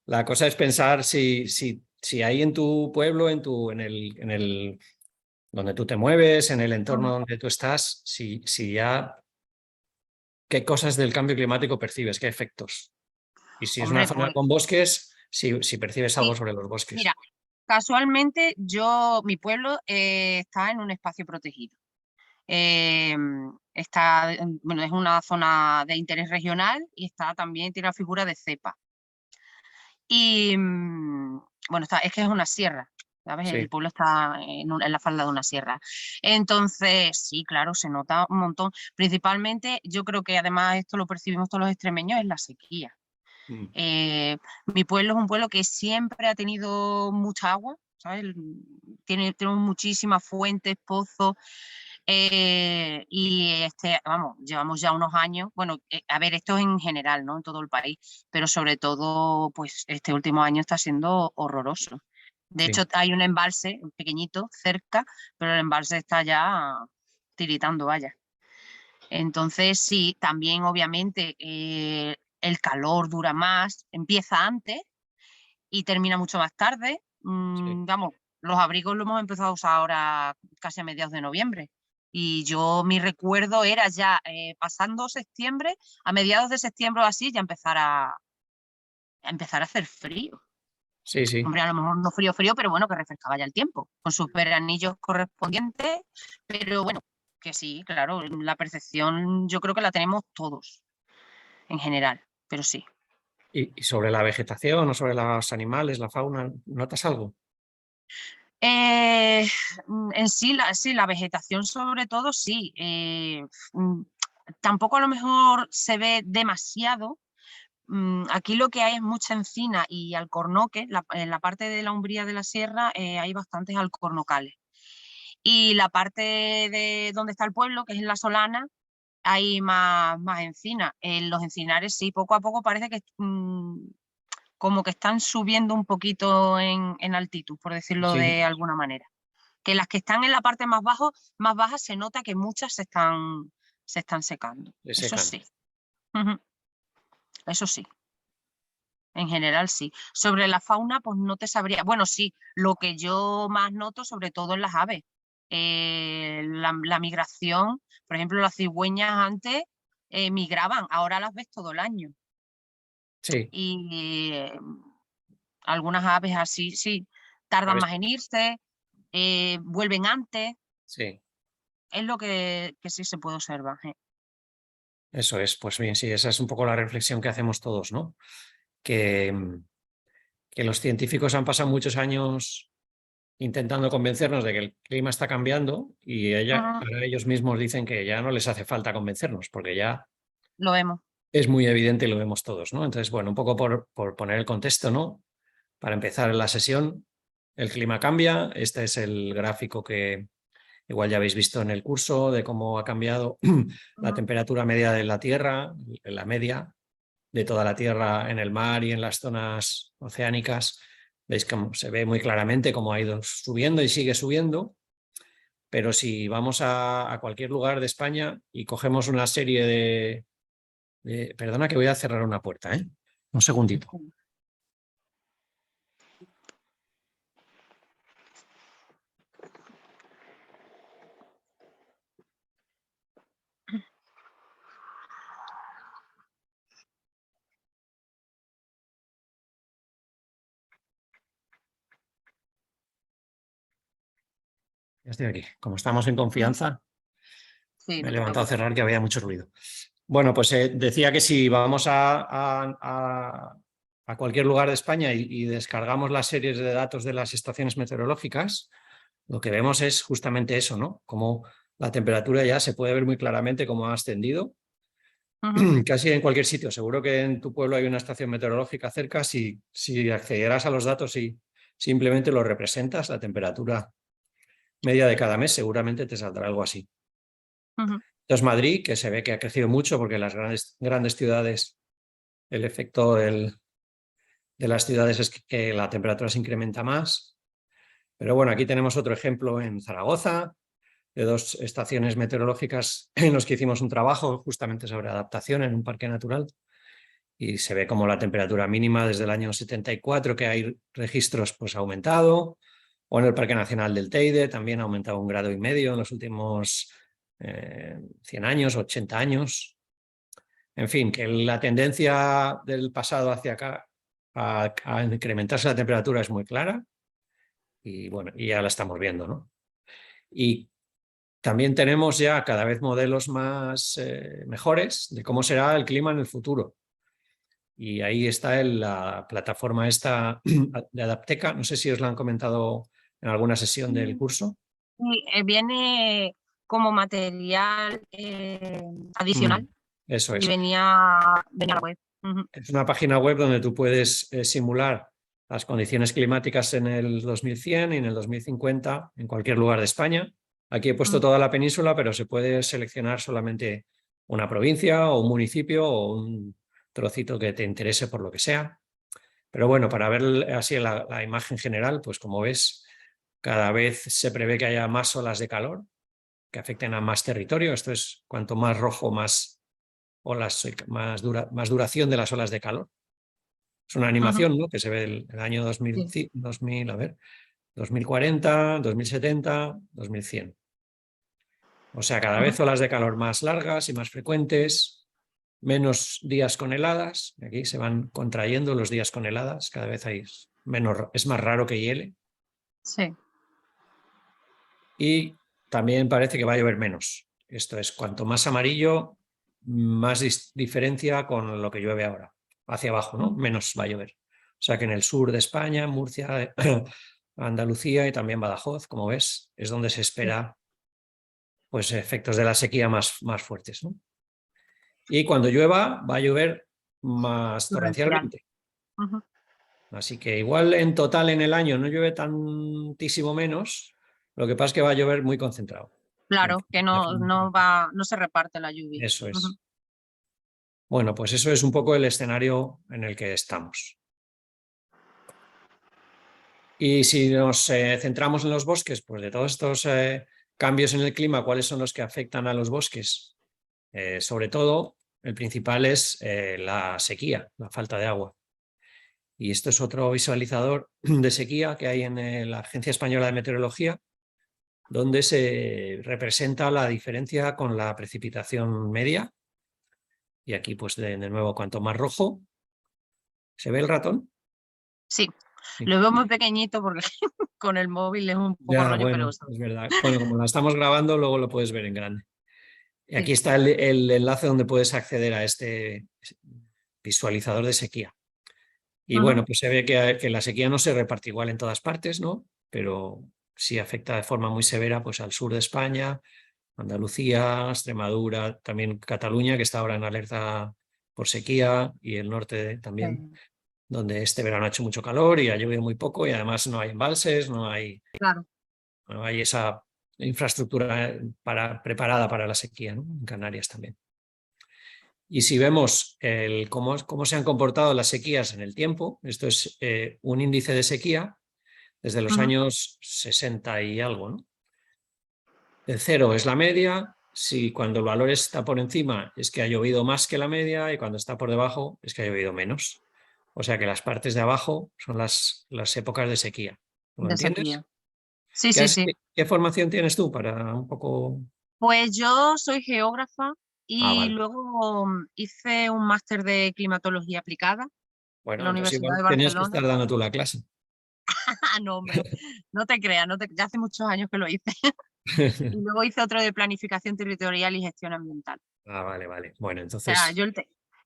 La cosa es pensar si ahí en tu pueblo, en el donde tú te mueves, en el entorno donde tú estás, si ya qué cosas del cambio climático percibes, qué efectos. Y si es una Hombre, zona pues con bosques, si percibes algo sí, sobre los bosques. mira, casualmente mi pueblo está en un espacio protegido. Eh, bueno, es una zona de interés regional y también tiene la figura de cepa. Y bueno, es que es una sierra, ¿sabes? El Sí, pueblo está en la falda de una sierra. Entonces, sí, claro, se nota un montón. Principalmente, yo creo que además esto lo percibimos todos los extremeños, es la sequía. mm, Mi pueblo es un pueblo que siempre ha tenido mucha agua, ¿sabes? Tenemos muchísimas fuentes, pozos, y vamos, llevamos ya unos años, bueno, a ver, esto es en general, ¿no? En todo el país, pero sobre todo, pues este último año está siendo horroroso. De hecho, sí. hay un embalse pequeñito cerca, pero el embalse está ya tiritando, vaya. Entonces, sí, también obviamente el calor dura más, empieza antes y termina mucho más tarde. Sí. Vamos, los abrigos los hemos empezado a usar ahora casi a mediados de noviembre. Y mi recuerdo era ya pasando septiembre, a mediados de septiembre o así, ya empezar a hacer frío. Sí, sí. Hombre, a lo mejor no frío, frío, pero bueno, que refrescaba ya el tiempo, con sus veranillos correspondientes. Pero bueno, que sí, claro, la percepción yo creo que la tenemos todos, en general, pero sí. ¿Y sobre la vegetación o sobre los animales, la fauna, notas algo? Eh, en sí, la vegetación sobre todo, sí. Mm, Tampoco a lo mejor se ve demasiado. Aquí lo que hay es mucha encina y alcornoque. En la parte de la umbría de la sierra hay bastantes alcornocales. Y la parte de donde está el pueblo, que es en la Solana, hay más encina. En los encinares sí, poco a poco parece que como que están subiendo un poquito en altitud, por decirlo Sí, de alguna manera. Que las que están en la parte más baja se nota que muchas se están secando. le Eso secan. sí. Ujú. Eso sí, en general sí. Sobre la fauna, pues no te sabría. Bueno, sí, lo que yo más noto, sobre todo en las aves, la migración, por ejemplo, las cigüeñas antes migraban, ahora las ves todo el año. Sí. Y algunas aves así, sí, tardan ¿Sabes? más en irse, vuelven antes, Sí, es lo que sí se puede observar. eso es. Pues bien, sí, esa es un poco la reflexión que hacemos todos, ¿no? Que, que los científicos han pasado muchos años intentando convencernos de que el clima está cambiando y Ujú. ahora ellos mismos dicen que ya no les hace falta convencernos porque ya Lo vemos. es muy evidente y lo vemos todos, ¿no? Entonces, bueno, un poco por poner el contexto, ¿no? Para empezar la sesión, el clima cambia. Este es el gráfico que igual ya habéis visto en el curso de cómo ha cambiado la Ujú. temperatura media de la Tierra, la media de toda la Tierra en el mar y en las zonas oceánicas. Veis cómo se ve muy claramente cómo ha ido subiendo y sigue subiendo. Pero si vamos a cualquier lugar de España y cogemos una serie Perdona que voy a cerrar una puerta, ¿eh? Un segundito. Ya estoy aquí. Como estamos en Ujú. confianza, Sí, me he no te levantado a preocupes. cerrar que había mucho ruido. Bueno, pues decía que si vamos a cualquier lugar de España y descargamos las series de datos de las estaciones meteorológicas, lo que vemos es justamente eso, ¿no? Como la temperatura ya se puede ver muy claramente cómo ha ascendido. Ujú. Casi en cualquier sitio. Seguro que en tu pueblo hay una estación meteorológica cerca. Si accederás a los datos y simplemente lo representas, la temperatura media de cada mes, seguramente te saldrá algo así. Ujú. Entonces, Madrid, que se ve que ha crecido mucho porque en las grandes ciudades, el efecto de las ciudades es que la temperatura se incrementa más. Pero bueno, aquí tenemos otro ejemplo en Zaragoza, de dos estaciones meteorológicas en los que hicimos un trabajo justamente sobre adaptación en un parque natural. y se ve como la temperatura mínima desde el año 74, que hay registros, pues ha aumentado, o en el Parque Nacional del Teide también ha aumentado 1,5 grados en los últimos 100 años, 80 años. En fin, que la tendencia del pasado hacia acá a incrementarse la temperatura es muy clara y bueno, y ya la estamos viendo, ¿no? Y también tenemos ya cada vez modelos más mejores de cómo será el clima en el futuro. Y ahí está la plataforma esta de Adapteca. No sé si os la han comentado en alguna sesión del curso. Sí, viene como material adicional Eso y es. venía a la web. Es una página web donde tú puedes simular las condiciones climáticas en el 2100 y en el 2050 en cualquier lugar de España. Aquí he puesto toda la península, pero se puede seleccionar solamente una provincia o un municipio o un trocito que te interese por lo que sea. Pero bueno, para ver así la imagen general, pues como ves, cada vez se prevé que haya más olas de calor que afecten a más territorio. Esto es cuanto más rojo, más olas, más duración de las olas de calor. Es una animación, ¿no?, que se ve el año 2000, Sí. 2000, a ver, 2040, 2070, 2100. O sea, cada vez olas de calor más largas y más frecuentes, menos días con heladas. Aquí se van contrayendo los días con heladas, cada vez hay menos, es más raro que hiele. Sí. Y también parece que va a llover menos. Esto es, cuanto más amarillo, más diferencia con lo que llueve ahora. Hacia abajo, ¿no? Menos va a llover. O sea que en el sur de España, Murcia, Andalucía y también Badajoz, como ves, es donde se espera pues, efectos de la sequía más fuertes, ¿no? Y cuando llueva, va a llover más Torrencial. torrencialmente. Así que igual en total en el año no llueve tantísimo menos, lo que pasa es que va a llover muy concentrado. Claro, que no se reparte la lluvia. Eso es. Bueno, pues eso es un poco el escenario en el que estamos. Y si nos centramos en los bosques, pues de todos estos cambios en el clima, ¿cuáles son los que afectan a los bosques? Sobre todo, el principal es la sequía, la falta de agua. Y esto es otro visualizador de sequía que hay en la Agencia Española de Meteorología, donde se representa la diferencia con la precipitación media. Y aquí, pues de nuevo, cuanto más rojo, ¿se ve el ratón? Sí, Sí. lo veo muy pequeñito porque con el móvil es un poco Ya, rollo, bueno, pero es verdad. Bueno, como la estamos grabando, luego lo puedes ver en grande. Y aquí sí. está el enlace donde puedes acceder a este visualizador de sequía. Y bueno, pues se ve que la sequía no se reparte igual en todas partes, ¿no? Pero sí afecta de forma muy severa pues, al sur de España, Andalucía, Extremadura, también Cataluña, que está ahora en alerta por sequía, y el norte también, donde este verano ha hecho mucho calor y ha llovido muy poco, y además no hay embalses, no hay Claro. esa infraestructura preparada para la sequía, ¿no? En Canarias también. Y si vemos cómo se han comportado las sequías en el tiempo, esto es un índice de sequía desde los años 60 y algo, ¿no? El 0 es la media, si cuando el valor está por encima es que ha llovido más que la media y cuando está por debajo es que ha llovido menos. O sea que las partes de abajo son las épocas de sequía. ¿Lo De entiendes? sequía. Sí, sí, sí. ¿Qué formación tienes tú para un poco...? Pues yo soy geógrafa Ah, y vale. luego hice un máster de climatología aplicada en Bueno, la entonces Universidad igual de tenías que Barcelona. estar dando tú la clase. Ah, no, hombre, no te creas, ya hace muchos años que lo hice. Y luego hice otro de planificación territorial y gestión ambiental. Ah, vale, vale. Bueno, O sea, entonces... yo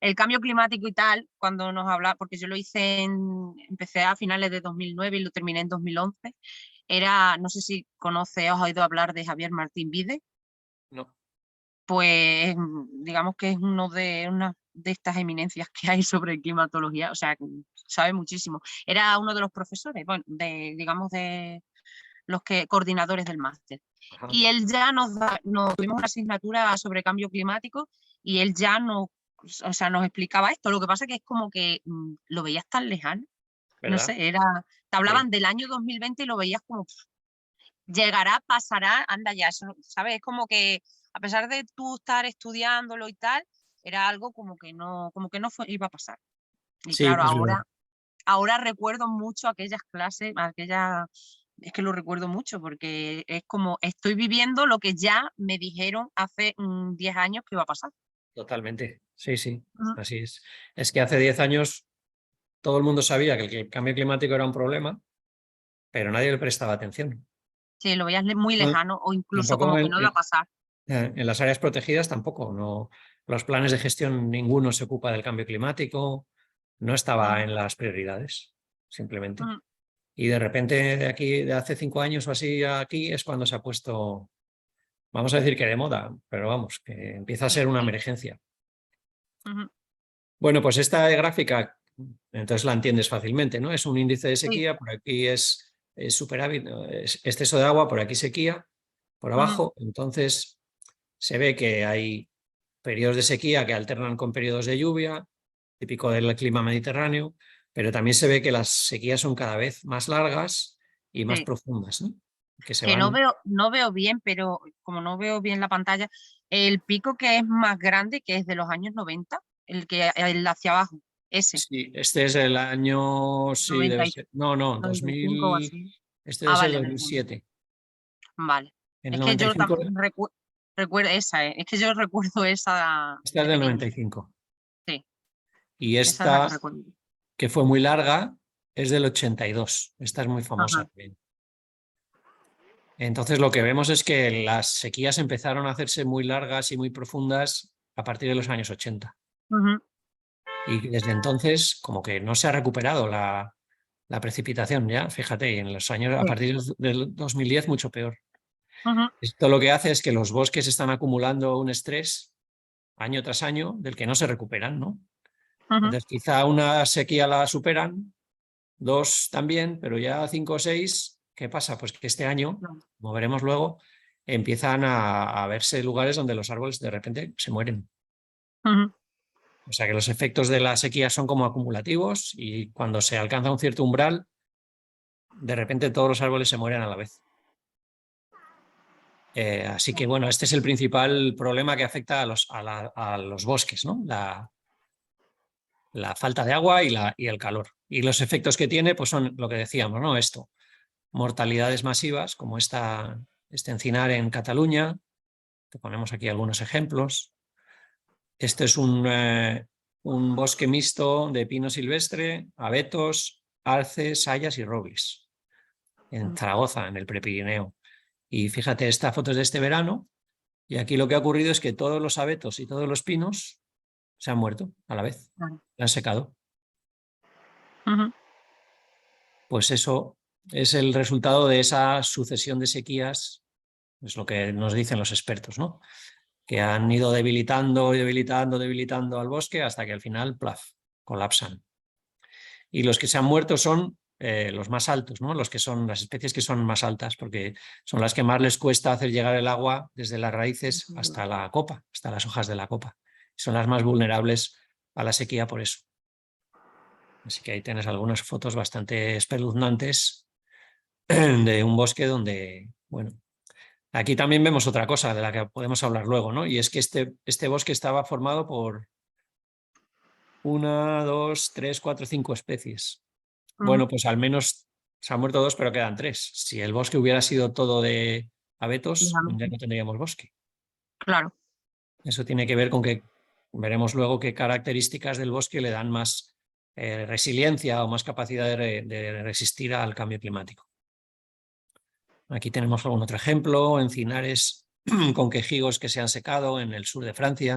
el cambio climático y tal, cuando nos habla, porque yo lo hice empecé a finales de 2009 y lo terminé en 2011, no sé si conoces o has oído hablar de Javier Martín Vide, No. pues digamos que es una de estas eminencias que hay sobre climatología, o sea, sabe muchísimo. Era uno de los profesores, bueno, digamos de los coordinadores del máster. Ajá. Y él ya nos tuvimos una asignatura sobre cambio climático y él ya nos explicaba esto. Lo que pasa que es como que lo veías tan lejano, no ¿Verdad? sé, te Sí. hablaban del año 2020 y lo veías como llegará, pasará, anda ya, eso, ¿sabes? Es como que a pesar de tú estar estudiándolo y tal, Era algo como que no iba a pasar. Y Sí, claro, pues ahora recuerdo mucho aquellas clases, es que lo recuerdo mucho porque es como estoy viviendo lo que ya me dijeron hace 10 años que iba a pasar. totalmente. Sí, sí, Ujú. así es. Es que hace 10 años todo el mundo sabía que el cambio climático era un problema, pero nadie le prestaba atención. Sí, lo veías muy No, lejano o incluso tampoco como que no iba a pasar. en las áreas protegidas tampoco. No, los planes de gestión, ninguno se ocupa del cambio climático, no estaba Ujú, en las prioridades, simplemente. ujú. Y de repente de aquí, de hace 5 años o así, aquí es cuando se ha puesto, vamos a decir que de moda, pero vamos, que empieza a ser Sí, una sí. emergencia. Ujú. Bueno, pues esta gráfica, entonces la entiendes fácilmente, ¿no? Es un índice de Sí. sequía, por aquí es superávit, ¿no? Es exceso de agua, por aquí sequía, por Ujú. abajo. Entonces se ve que hay periodos de sequía que alternan con periodos de lluvia, típico del clima mediterráneo, pero también se ve que las sequías son cada vez más largas y más Sí. profundas, ¿no? Que se Que van. no veo bien, pero como no veo bien la pantalla, el pico que es más grande, que es de los años 90, el hacia abajo, ese, Sí, este es el año, sí, debe 90 y ser. No, no, 95 o 2000, así. este debe Ah, ser vale, del 90. 2007. Vale. En el Es que yo 95, recuerdo esa, es que yo recuerdo esa esta es de del pequeña. 95. Sí, Y esa es la que esta, recuerdo. que fue muy larga, es del 82. Esta es muy famosa Ajá. también. Entonces lo que vemos es que las sequías empezaron a hacerse muy largas y muy profundas a partir de los años 80. Ujú. Y desde entonces como que no se ha recuperado la precipitación ya, fíjate, y en los años, a Sí. partir del 2010 mucho peor. Ujú, Esto lo que hace es que los bosques están acumulando un estrés año tras año del que no se recuperan, ¿no? ujú. Entonces quizá una sequía la superan, dos también, pero ya 5 o 6, ¿qué pasa? Pues que este año, No. como veremos luego, empiezan a verse lugares donde los árboles de repente se mueren. Ujú, O sea que los efectos de la sequía son como acumulativos y cuando se alcanza un cierto umbral, de repente todos los árboles se mueren a la vez. Así que bueno, este es el principal problema que afecta a los bosques, ¿no? La falta de agua y el calor. Y los efectos que tiene, pues son lo que decíamos, ¿no? Esto, mortalidades masivas, como este encinar en Cataluña, que ponemos aquí algunos ejemplos. Este es un bosque mixto de pino silvestre, abetos, arces, hayas y robles, en ujú. Zaragoza, en el Prepirineo. Y fíjate, esta foto es de este verano, y aquí lo que ha ocurrido es que todos los abetos y todos los pinos se han muerto a la vez, Claro. se han secado. Ujú. Pues eso es el resultado de esa sucesión de sequías, es lo que nos dicen los expertos, ¿no? Que han ido debilitando y debilitando, debilitando al bosque hasta que al final, plaf, colapsan. Y los que se han muerto son los más altos, ¿no? Los que son las especies que son más altas, porque son las que más les cuesta hacer llegar el agua desde las raíces hasta la copa, hasta las hojas de la copa. Son las más vulnerables a la sequía por eso. Así que ahí tienes algunas fotos bastante espeluznantes de un bosque donde, bueno, aquí también vemos otra cosa de la que podemos hablar luego, ¿no? Y es que este bosque estaba formado por 1, 2, 3, 4, 5 especies. Ujú. Bueno, pues al menos se han muerto 2, pero quedan 3. Si el bosque hubiera sido todo de abetos, ya no tendríamos bosque. Claro. Eso tiene que ver con que veremos luego qué características del bosque le dan más resiliencia o más capacidad de resistir al cambio climático. Aquí tenemos algún otro ejemplo, encinares con quejigos que se han secado en el sur de Francia,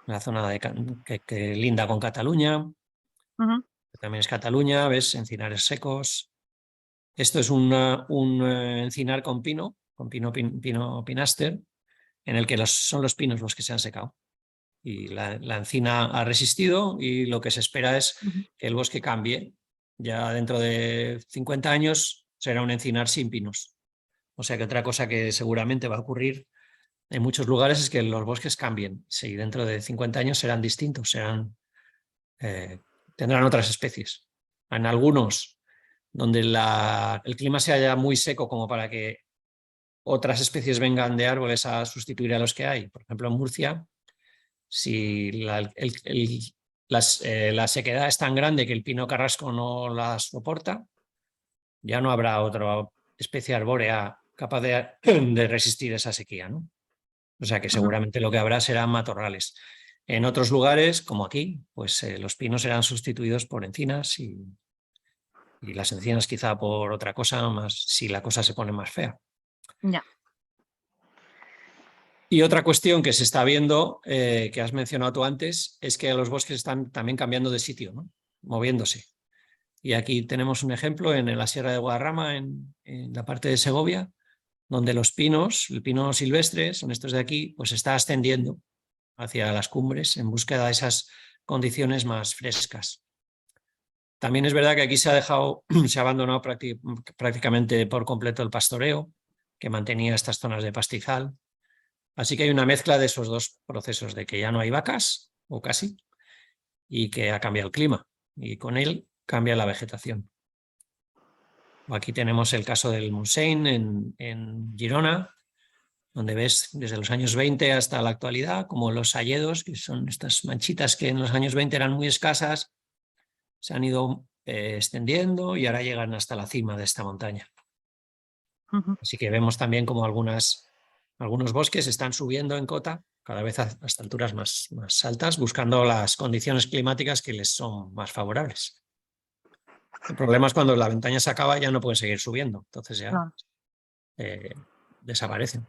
en la zona que linda con Cataluña. Ujú. También es Cataluña, ves, encinares secos. Esto es un encinar con pino pinaster, en el que son los pinos los que se han secado. Y la encina ha resistido y lo que se espera es Ujú. que el bosque cambie. Ya dentro de 50 años será un encinar sin pinos. O sea que otra cosa que seguramente va a ocurrir en muchos lugares es que los bosques cambien. Sí, dentro de 50 años serán distintos, eh, tendrán otras especies. En algunos, donde el clima sea ya muy seco como para que otras especies vengan de árboles a sustituir a los que hay. Por ejemplo, en Murcia Si la sequedad es tan grande que el pino carrasco no la soporta, ya no habrá otra especie arbórea capaz de resistir esa sequía, ¿no? O sea que seguramente lo que habrá serán matorrales. En otros lugares, como aquí, pues los pinos serán sustituidos por encinas y las encinas quizá por otra cosa, más si la cosa se pone más fea. Ya. Y otra cuestión que se está viendo, que has mencionado tú antes, es que los bosques están también cambiando de sitio, ¿no? Moviéndose. Y aquí tenemos un ejemplo en la Sierra de Guadarrama, en la parte de Segovia, donde los pinos, el pino silvestre, son estos de aquí, pues está ascendiendo hacia las cumbres en búsqueda de esas condiciones más frescas. También es verdad que aquí se ha abandonado prácticamente por completo el pastoreo, que mantenía estas zonas de pastizal. Así que hay una mezcla de esos dos procesos, de que ya no hay vacas, o casi, y que ha cambiado el clima, y con él cambia la vegetación. Aquí tenemos el caso del Montseny en Girona, donde ves desde los años 20 hasta la actualidad, como los hayedos, que son estas manchitas que en los años 20 eran muy escasas, se han ido extendiendo y ahora llegan hasta la cima de esta montaña. Así que vemos también como algunos bosques están subiendo en cota, cada vez hasta alturas más altas, buscando las condiciones climáticas que les son más favorables. El problema es cuando la montaña se acaba, ya no pueden seguir subiendo, entonces ya desaparecen.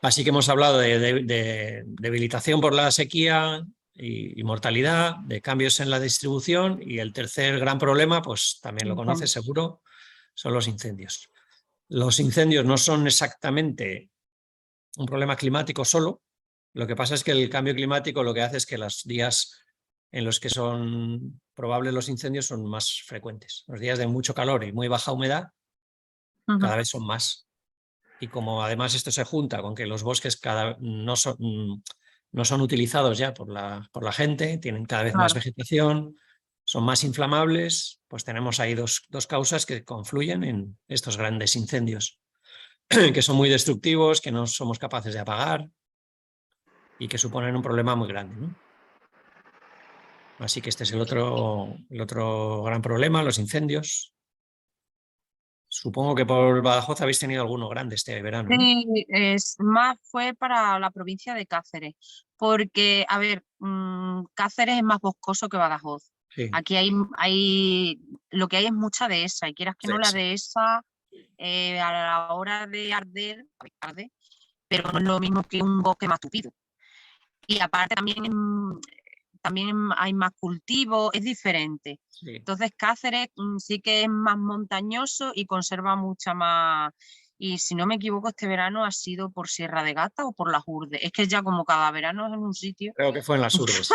Así que hemos hablado de debilitación por la sequía y mortalidad, de cambios en la distribución, y el tercer gran problema, pues también lo conoces seguro, son los incendios. Los incendios no son exactamente un problema climático solo. Lo que pasa es que el cambio climático lo que hace es que los días en los que son probables los incendios son más frecuentes. Los días de mucho calor y muy baja humedad cada vez son más. Y como además esto se junta con que los bosques no son utilizados ya por la gente, tienen cada vez más vegetación, son más inflamables, pues tenemos ahí dos causas que confluyen en estos grandes incendios, que son muy destructivos, que no somos capaces de apagar y que suponen un problema muy grande, ¿no? Así que este es el otro gran problema, los incendios. Supongo que por Badajoz habéis tenido alguno grande este verano, ¿no? Sí, fue para la provincia de Cáceres, porque, a ver, Cáceres es más boscoso que Badajoz. Sí. Aquí lo que hay es mucha dehesa, y quieras que no, la dehesa a la hora de arder, pero no es lo mismo que un bosque más tupido. Y aparte también hay más cultivo, es diferente. Sí. Entonces Cáceres sí que es más montañoso y conserva mucha más. Y si no me equivoco, este verano ha sido por Sierra de Gata o por las Urdes. Es que ya como cada verano es en un sitio. Creo que fue en las Urdes.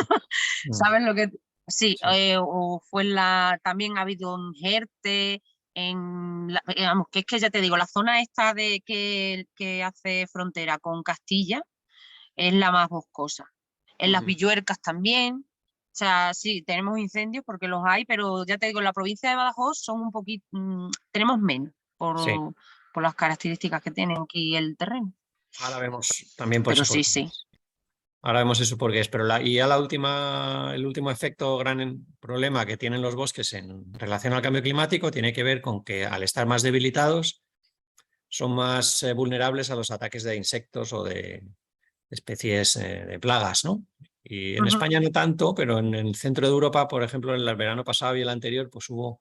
¿Sabes lo que? Sí, sí. O fue también ha habido un Jerte, vamos, que es que ya te digo, la zona esta que hace frontera con Castilla es la más boscosa. En las Villuercas también. O sea, sí, tenemos incendios porque los hay, pero ya te digo, en la provincia de Badajoz son un poquito, tenemos menos por las características que tiene aquí el terreno. Ahora vemos también por pero eso. Sí. Ahora vemos eso por qué es, pero el último efecto, gran problema que tienen los bosques en relación al cambio climático tiene que ver con que al estar más debilitados son más vulnerables a los ataques de insectos o de especies de plagas, ¿no? Y en España no tanto, pero en el centro de Europa, por ejemplo, en el verano pasado y el anterior, pues hubo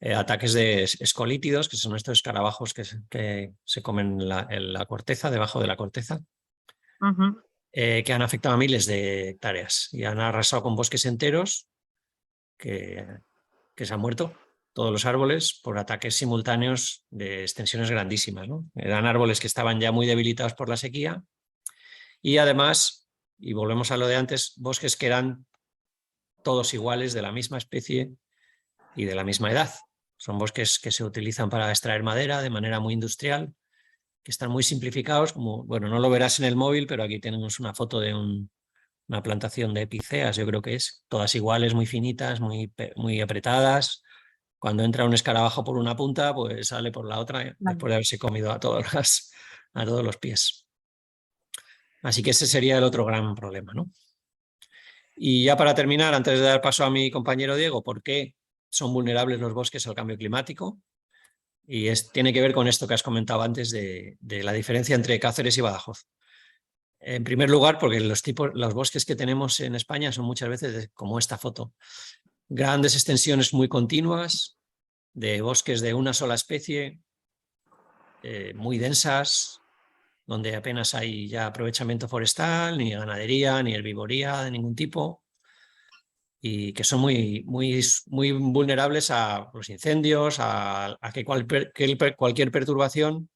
ataques de escolítidos, que son estos escarabajos que se comen la corteza, debajo de la corteza, que han afectado a miles de hectáreas y han arrasado con bosques enteros que se han muerto, todos los árboles, por ataques simultáneos de extensiones grandísimas, ¿no? Eran árboles que estaban ya muy debilitados por la sequía y además, y volvemos a lo de antes, bosques que eran todos iguales, de la misma especie y de la misma edad. Son bosques que se utilizan para extraer madera de manera muy industrial, que están muy simplificados, como, bueno, no lo verás en el móvil, pero aquí tenemos una foto de una plantación de epíceas, yo creo que es, todas iguales, muy finitas, muy apretadas. Cuando entra un escarabajo por una punta, pues sale por la otra, después de haberse comido a todos los pies. Así que ese sería el otro gran problema, ¿no? Y ya para terminar, antes de dar paso a mi compañero Diego, ¿por qué son vulnerables los bosques al cambio climático? Y tiene que ver con esto que has comentado antes de la diferencia entre Cáceres y Badajoz. En primer lugar, porque los bosques que tenemos en España son muchas veces como esta foto. Grandes extensiones muy continuas de bosques de una sola especie, muy densas, donde apenas hay ya aprovechamiento forestal, ni ganadería, ni herbivoría de ningún tipo, y que son muy vulnerables a los incendios, a que cualquier perturbación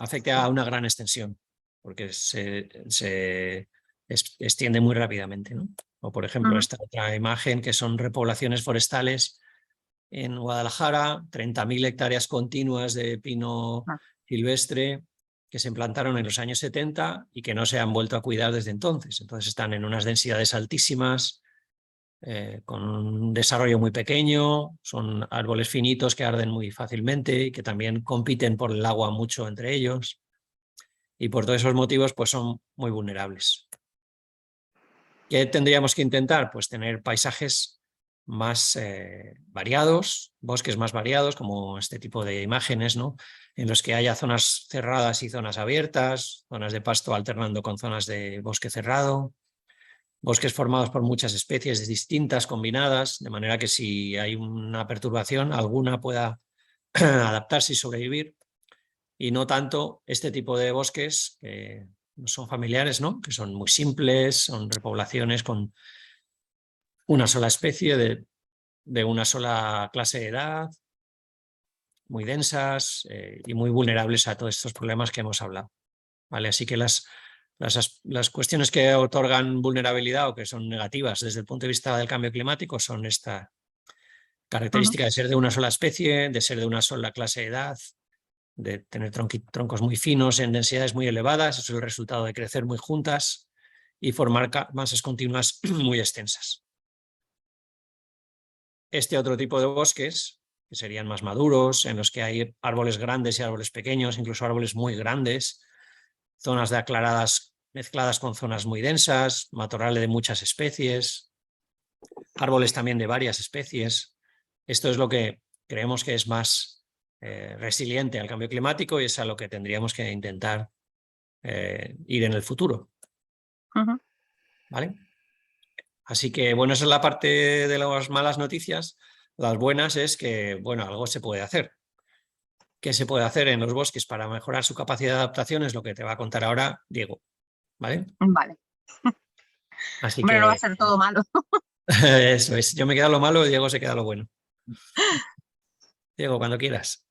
afecte a una gran extensión, porque se extiende muy rápidamente, ¿no? O por ejemplo, esta otra imagen que son repoblaciones forestales en Guadalajara, 30.000 hectáreas continuas de pino silvestre que se implantaron en los años 70 y que no se han vuelto a cuidar desde entonces. Entonces están en unas densidades altísimas, con un desarrollo muy pequeño, son árboles finitos que arden muy fácilmente y que también compiten por el agua mucho entre ellos. Y por todos esos motivos pues son muy vulnerables. ¿Qué tendríamos que intentar? Pues tener paisajes más variados, bosques más variados, como este tipo de imágenes, ¿no? En los que haya zonas cerradas y zonas abiertas, zonas de pasto alternando con zonas de bosque cerrado, bosques formados por muchas especies distintas, combinadas, de manera que si hay una perturbación, alguna pueda adaptarse y sobrevivir, y no tanto este tipo de bosques que son familiares, ¿no? Que son muy simples, son repoblaciones con una sola especie de una sola clase de edad, muy densas y muy vulnerables a todos estos problemas que hemos hablado. ¿Vale? Así que las cuestiones que otorgan vulnerabilidad o que son negativas desde el punto de vista del cambio climático son esta característica de ser de una sola especie, de ser de una sola clase de edad, de tener troncos muy finos en densidades muy elevadas, eso es el resultado de crecer muy juntas y formar masas continuas muy extensas. Este otro tipo de bosques, que serían más maduros, en los que hay árboles grandes y árboles pequeños, incluso árboles muy grandes, zonas de aclaradas mezcladas con zonas muy densas, matorrales de muchas especies, árboles también de varias especies. Esto es lo que creemos que es más resiliente al cambio climático y es a lo que tendríamos que intentar ir en el futuro. ¿Vale? Así que, bueno, esa es la parte de las malas noticias. Las buenas es que, bueno, algo se puede hacer. ¿Qué se puede hacer en los bosques para mejorar su capacidad de adaptación? Es lo que te va a contar ahora Diego. ¿Vale? Vale. Así Hombre, no va a que ser todo malo. eso es. Yo me queda lo malo y Diego se queda lo bueno. Diego, cuando quieras.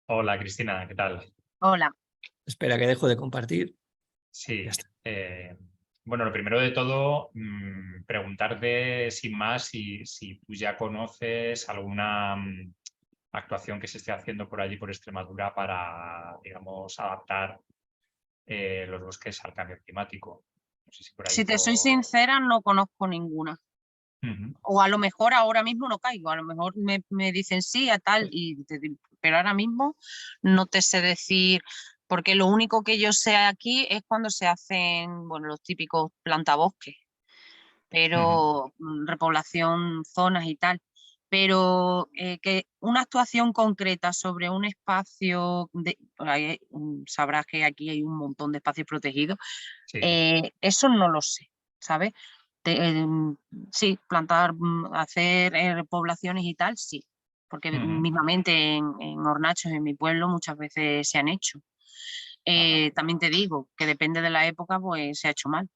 Hola Cristina, ¿qué tal? Hola. Espera que dejo de compartir. Sí, Ya está. bueno, lo primero de todo, preguntarte sin más si tú ya conoces alguna actuación que se esté haciendo por allí, por Extremadura, para, digamos, adaptar los bosques al cambio climático. No sé si por ahí Si te soy sincera, no conozco ninguna. O a lo mejor ahora mismo no caigo, a lo mejor me dicen sí a tal, pero ahora mismo no te sé decir, porque lo único que yo sé aquí es cuando se hacen, bueno, los típicos plantabosques, pero repoblación, zonas y tal. Pero que una actuación concreta sobre un espacio, sabrás que aquí hay un montón de espacios protegidos, Sí. eso no lo sé, ¿sabes? Sí, plantar, hacer poblaciones y tal, sí, porque mismamente en hornachos en mi pueblo muchas veces se han hecho. También te digo que depende de la época, pues se ha hecho mal,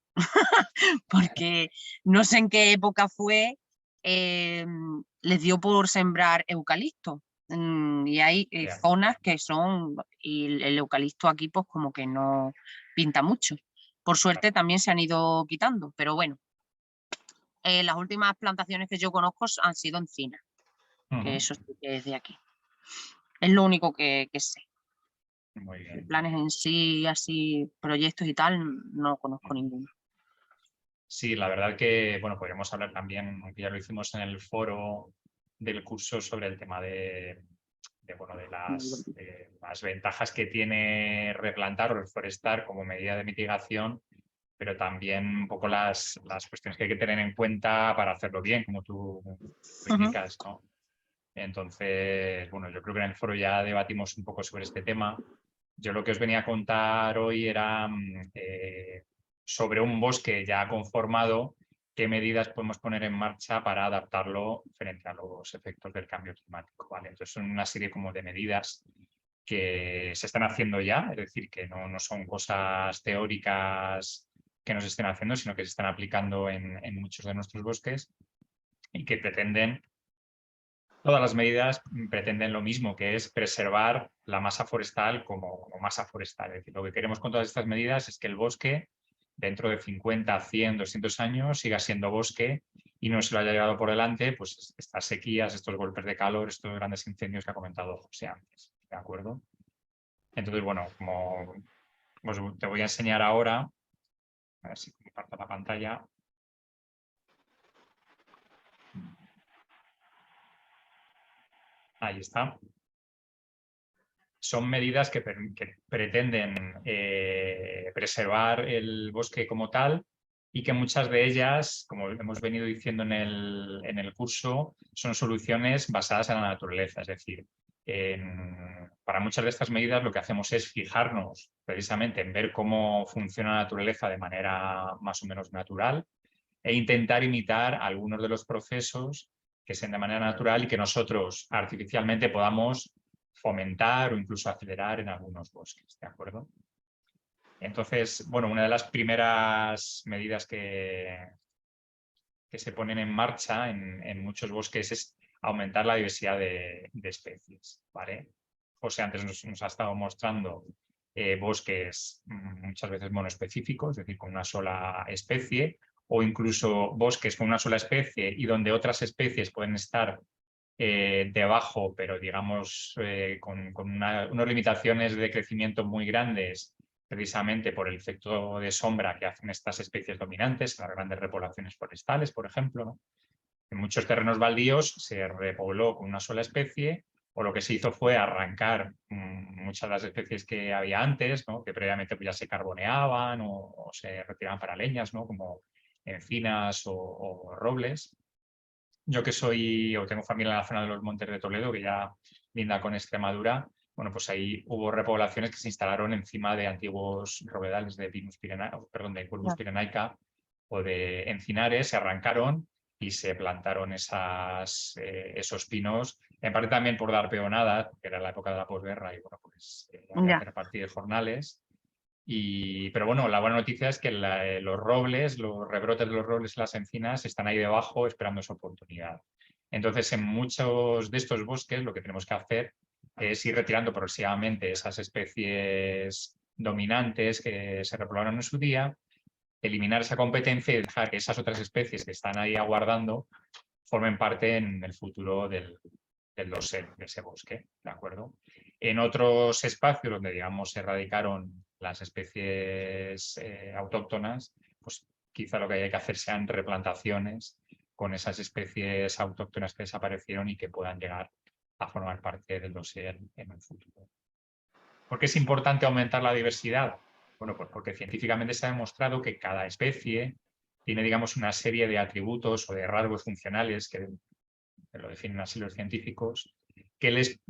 porque no sé en qué época fue, les dio por sembrar eucalipto. Y hay zonas que son, y el eucalipto aquí pues como que no pinta mucho. Por suerte también se han ido quitando, pero bueno, las últimas plantaciones que yo conozco han sido encinas, que eso sí que es de aquí. Es lo único que sé. Muy bien. Planes en sí, así, proyectos y tal, no conozco ninguno. Sí, la verdad que, bueno, podríamos hablar también, aunque ya lo hicimos en el foro del curso, sobre el tema de las ventajas que tiene replantar o reforestar como medida de mitigación, pero también un poco las cuestiones que hay que tener en cuenta para hacerlo bien, como tú indicas, ¿no? Entonces, bueno, yo creo que en el foro ya debatimos un poco sobre este tema. Yo lo que os venía a contar hoy era sobre un bosque ya conformado, qué medidas podemos poner en marcha para adaptarlo frente a los efectos del cambio climático, ¿vale? Entonces son una serie como de medidas que se están haciendo ya, es decir, que no son cosas teóricas que nos estén haciendo, sino que se están aplicando en muchos de nuestros bosques y que todas las medidas pretenden lo mismo, que es preservar la masa forestal como masa forestal. Es decir, lo que queremos con todas estas medidas es que el bosque, dentro de 50, 100, 200 años, siga siendo bosque y no se lo haya llevado por delante pues, estas sequías, estos golpes de calor, estos grandes incendios que ha comentado José antes. ¿De acuerdo? Entonces, bueno, como te voy a enseñar ahora, a ver si comparto la pantalla. Ahí está. Son medidas que pretenden preservar el bosque como tal y que muchas de ellas, como hemos venido diciendo en el curso, son soluciones basadas en la naturaleza. Es decir, para muchas de estas medidas lo que hacemos es fijarnos precisamente en ver cómo funciona la naturaleza de manera más o menos natural e intentar imitar algunos de los procesos que sean de manera natural y que nosotros artificialmente podamos fomentar o incluso acelerar en algunos bosques, ¿de acuerdo? Entonces, bueno, una de las primeras medidas que se ponen en marcha en muchos bosques es aumentar la diversidad de especies, ¿vale? José antes nos ha estado mostrando bosques muchas veces monoespecíficos, es decir, con una sola especie, o incluso bosques con una sola especie y donde otras especies pueden estar debajo, pero digamos con unas limitaciones de crecimiento muy grandes, precisamente por el efecto de sombra que hacen estas especies dominantes, las grandes repoblaciones forestales, por ejemplo, ¿no? En muchos terrenos baldíos se repobló con una sola especie, o lo que se hizo fue arrancar muchas de las especies que había antes, ¿no? Que previamente pues, ya se carboneaban o se retiraban para leñas, ¿no? Como encinas o robles. Yo que soy o tengo familia en la zona de los Montes de Toledo, que ya linda con Extremadura, bueno, pues ahí hubo repoblaciones que se instalaron encima de antiguos rovedales de de Quercus pirenaica o de encinares, se arrancaron y se plantaron esos pinos, en parte también por dar peonadas, que era la época de la posguerra y bueno, pues había que repartir jornales. Pero bueno, la buena noticia es que los robles, los rebrotes de los robles y las encinas están ahí debajo esperando esa oportunidad. Entonces, en muchos de estos bosques lo que tenemos que hacer es ir retirando progresivamente esas especies dominantes que se repoblaron en su día, eliminar esa competencia y dejar que esas otras especies que están ahí aguardando formen parte en el futuro del dosel de ese bosque, ¿de acuerdo? En otros espacios donde, digamos, se erradicaron las especies autóctonas, pues quizá lo que hay que hacer sean replantaciones con esas especies autóctonas que desaparecieron y que puedan llegar a formar parte del dosel en el futuro. ¿Por qué es importante aumentar la diversidad? Bueno, pues porque científicamente se ha demostrado que cada especie tiene, digamos, una serie de atributos o de rasgos funcionales que lo definen así los científicos, que les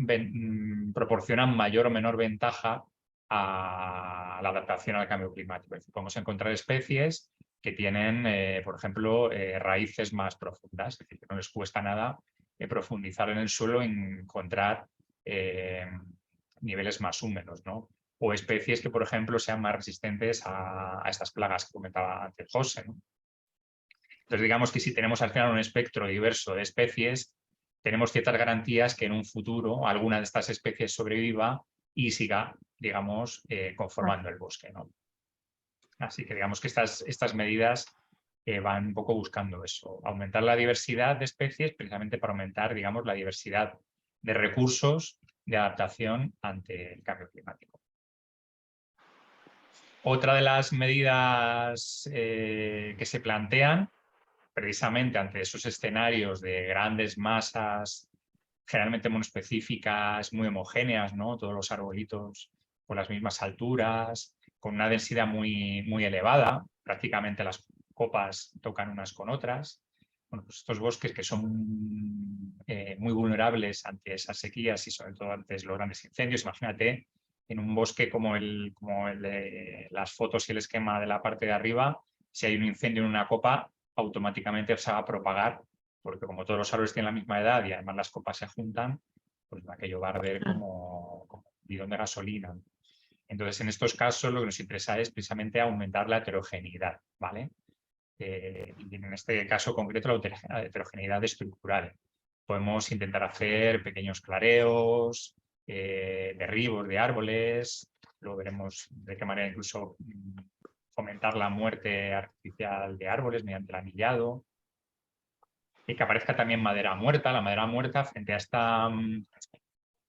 proporcionan mayor o menor ventaja a la adaptación al cambio climático. Es decir, podemos encontrar especies que tienen, por ejemplo, raíces más profundas, es decir, que no les cuesta nada profundizar en el suelo y encontrar niveles más húmedos, ¿no? O especies que, por ejemplo, sean más resistentes a estas plagas que comentaba antes José, ¿no? Entonces, digamos que si tenemos al final un espectro diverso de especies, tenemos ciertas garantías que en un futuro alguna de estas especies sobreviva y siga, digamos, conformando el bosque, ¿no? Así que digamos que estas medidas van un poco buscando eso, aumentar la diversidad de especies precisamente para aumentar, digamos, la diversidad de recursos de adaptación ante el cambio climático. Otra de las medidas que se plantean precisamente ante esos escenarios de grandes masas generalmente monoespecíficas, muy homogéneas, ¿no? Todos los arbolitos con las mismas alturas, con una densidad muy elevada, prácticamente las copas tocan unas con otras. Bueno, pues estos bosques que son muy vulnerables ante esas sequías y sobre todo ante los grandes incendios. Imagínate en un bosque como el de las fotos y el esquema de la parte de arriba, si hay un incendio en una copa, automáticamente se va a propagar, porque como todos los árboles tienen la misma edad y además las copas se juntan, pues aquello va a arder como un bidón de gasolina. Entonces, en estos casos lo que nos interesa es precisamente aumentar la heterogeneidad, ¿vale? Y en este caso concreto la heterogeneidad estructural. Podemos intentar hacer pequeños clareos, derribos de árboles, luego veremos de qué manera incluso fomentar la muerte artificial de árboles mediante el anillado, y que aparezca también madera muerta. La madera muerta frente a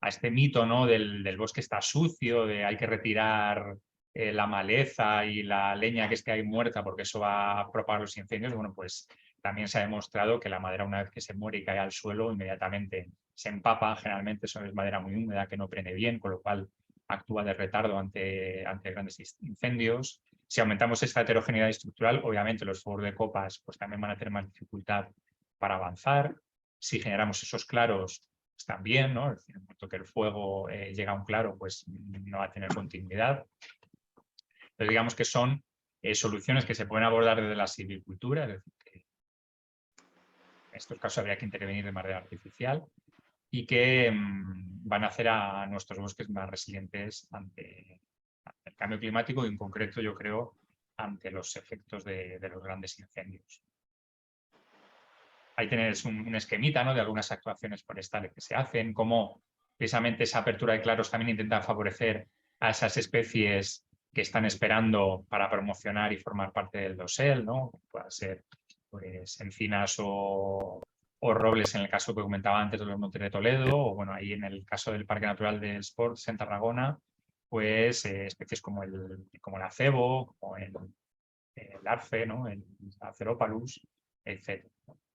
este mito, ¿no? del bosque está sucio, de hay que retirar la maleza y la leña que esté ahí muerta porque eso va a propagar los incendios. Bueno, pues también se ha demostrado que la madera, una vez que se muere y cae al suelo, inmediatamente se empapa. Generalmente eso es madera muy húmeda que no prende bien, con lo cual actúa de retardo ante grandes incendios. Si aumentamos esta heterogeneidad estructural, obviamente los fuegos de copas pues también van a tener más dificultad para avanzar. Si generamos esos claros, pues también, ¿no? Es decir, en el momento que el fuego llega a un claro, pues no va a tener continuidad. Entonces, digamos que son soluciones que se pueden abordar desde la silvicultura, es decir, que en estos casos habría que intervenir de manera artificial y que van a hacer a nuestros bosques más resilientes ante el cambio climático y en concreto, yo creo, ante los efectos de los grandes incendios. Ahí tenéis un esquemita, ¿no? De algunas actuaciones forestales que se hacen, cómo precisamente esa apertura de claros también intenta favorecer a esas especies que están esperando para promocionar y formar parte del dosel, ¿no? Pueden ser pues, encinas o robles en el caso que comentaba antes de los Montes de Toledo, o bueno, ahí en el caso del Parque Natural del Sports en Tarragona, pues especies como el acebo, como el arce, ¿no? El Aceropalus, etc.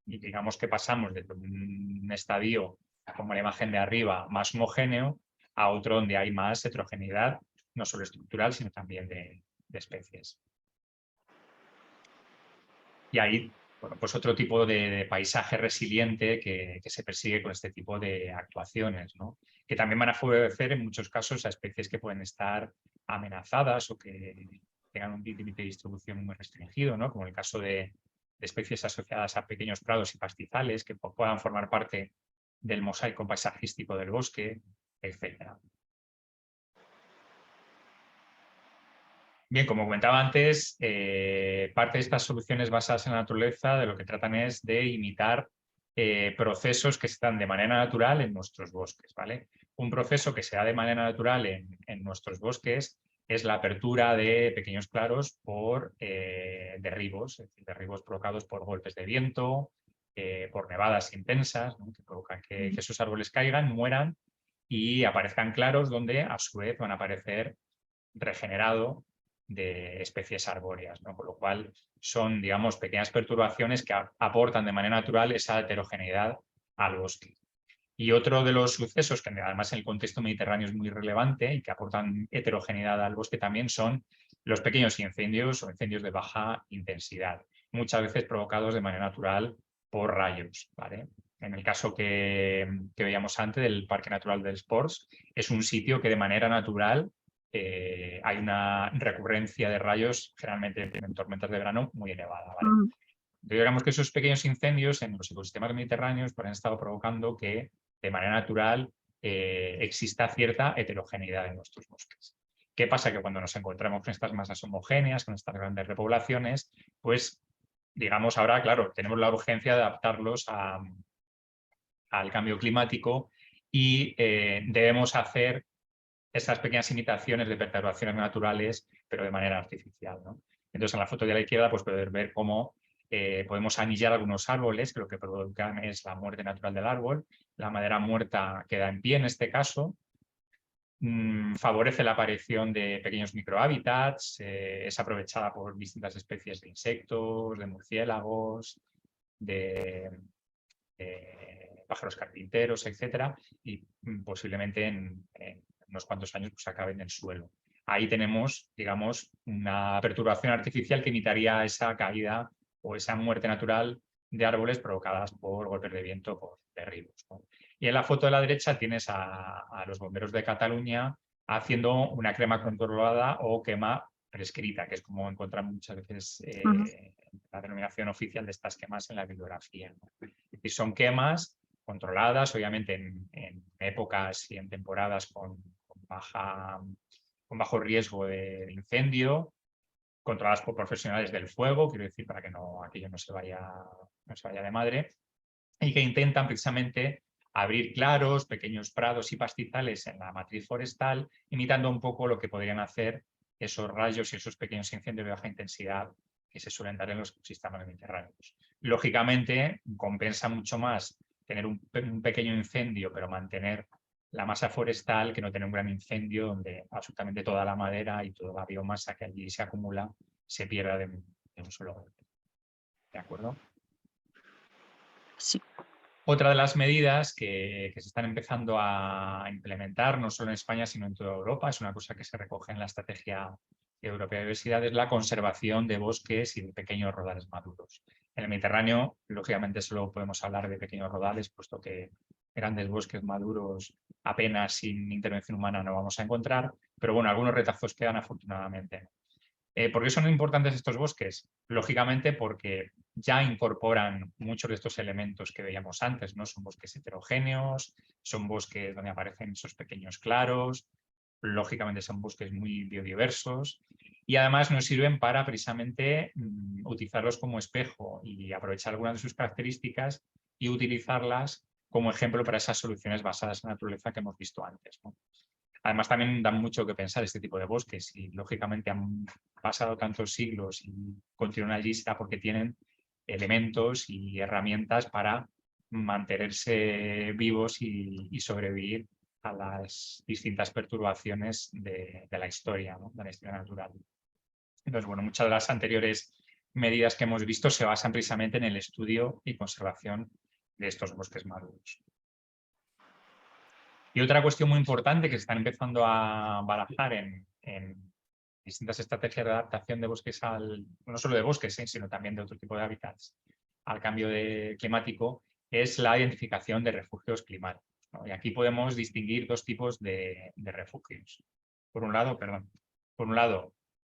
Y digamos que pasamos de un estadio, como la imagen de arriba, más homogéneo, a otro donde hay más heterogeneidad, no solo estructural, sino también de especies. Y ahí, bueno, pues otro tipo de paisaje resiliente que se persigue con este tipo de actuaciones, ¿no? Que también van a favorecer en muchos casos a especies que pueden estar amenazadas o que tengan un límite de distribución muy restringido, ¿no? Como el caso de especies asociadas a pequeños prados y pastizales que puedan formar parte del mosaico paisajístico del bosque, etc. Bien, como comentaba antes, parte de estas soluciones basadas en la naturaleza de lo que tratan es de imitar procesos que están de manera natural en nuestros bosques, ¿vale? Un proceso que se da de manera natural en nuestros bosques es la apertura de pequeños claros por derribos, es decir, derribos provocados por golpes de viento, por nevadas intensas, ¿no? Que provocan que esos árboles caigan, mueran y aparezcan claros donde a su vez van a aparecer regenerado de especies arbóreas, ¿no? Con lo cual son, digamos, pequeñas perturbaciones que aportan de manera natural esa heterogeneidad al bosque. Y otro de los sucesos que además en el contexto mediterráneo es muy relevante y que aportan heterogeneidad al bosque también son los pequeños incendios o incendios de baja intensidad, muchas veces provocados de manera natural por rayos, ¿vale? En el caso que veíamos antes del Parque Natural del Sports, es un sitio que de manera natural hay una recurrencia de rayos, generalmente en tormentas de verano, muy elevada, ¿vale? Digamos que esos pequeños incendios en los ecosistemas mediterráneos pues, han estado provocando que de manera natural exista cierta heterogeneidad en nuestros bosques. ¿Qué pasa? Que cuando nos encontramos con estas masas homogéneas, con estas grandes repoblaciones, pues digamos ahora, claro, tenemos la urgencia de adaptarlos al cambio climático y debemos hacer estas pequeñas imitaciones de perturbaciones naturales, pero de manera artificial, ¿no? Entonces, en la foto de la izquierda, pues poder ver cómo podemos anillar algunos árboles, que lo que provocan es la muerte natural del árbol. La madera muerta queda en pie en este caso. Favorece la aparición de pequeños microhábitats, es aprovechada por distintas especies de insectos, de murciélagos, de pájaros carpinteros, etcétera, y posiblemente en unos cuantos años pues acabe en el suelo. Ahí tenemos, digamos, una perturbación artificial que imitaría esa caída o esa muerte natural de árboles provocadas por golpes de viento, por derribos, ¿no? Y en la foto de la derecha tienes a los bomberos de Cataluña haciendo una quema controlada o quema prescrita, que es como encontrar muchas veces la denominación oficial de estas quemas en la bibliografía, ¿no? Y son quemas controladas, obviamente en épocas y en temporadas con bajo riesgo de incendio, controladas por profesionales del fuego, quiero decir, para que aquello no se vaya de madre, y que intentan precisamente abrir claros, pequeños prados y pastizales en la matriz forestal, imitando un poco lo que podrían hacer esos rayos y esos pequeños incendios de baja intensidad que se suelen dar en los ecosistemas mediterráneos. Lógicamente, compensa mucho más tener un pequeño incendio, pero mantener la masa forestal, que no tener un gran incendio donde absolutamente toda la madera y toda la biomasa que allí se acumula se pierda de un solo golpe. ¿De acuerdo? Sí. Otra de las medidas que se están empezando a implementar, no solo en España, sino en toda Europa, es una cosa que se recoge en la Estrategia Europea de Biodiversidad, es la conservación de bosques y de pequeños rodales maduros. En el Mediterráneo, lógicamente, solo podemos hablar de pequeños rodales, puesto que grandes bosques maduros apenas sin intervención humana no vamos a encontrar, pero bueno, algunos retazos quedan afortunadamente. ¿Por qué son importantes estos bosques? Lógicamente porque ya incorporan muchos de estos elementos que veíamos antes, ¿no? Son bosques heterogéneos, son bosques donde aparecen esos pequeños claros, lógicamente son bosques muy biodiversos y además nos sirven para precisamente utilizarlos como espejo y aprovechar algunas de sus características y utilizarlas como ejemplo para esas soluciones basadas en la naturaleza que hemos visto antes, ¿no? Además, también dan mucho que pensar este tipo de bosques y, lógicamente, han pasado tantos siglos y continúan allí será porque tienen elementos y herramientas para mantenerse vivos y sobrevivir a las distintas perturbaciones de la historia, ¿no? De la historia natural. Entonces, bueno, muchas de las anteriores medidas que hemos visto se basan precisamente en el estudio y conservación de estos bosques maduros. Y otra cuestión muy importante que se están empezando a barajar en distintas estrategias de adaptación de bosques no solo de bosques, sino también de otro tipo de hábitats al cambio climático, es la identificación de refugios climáticos, ¿no? Y aquí podemos distinguir dos tipos de refugios. Por un lado,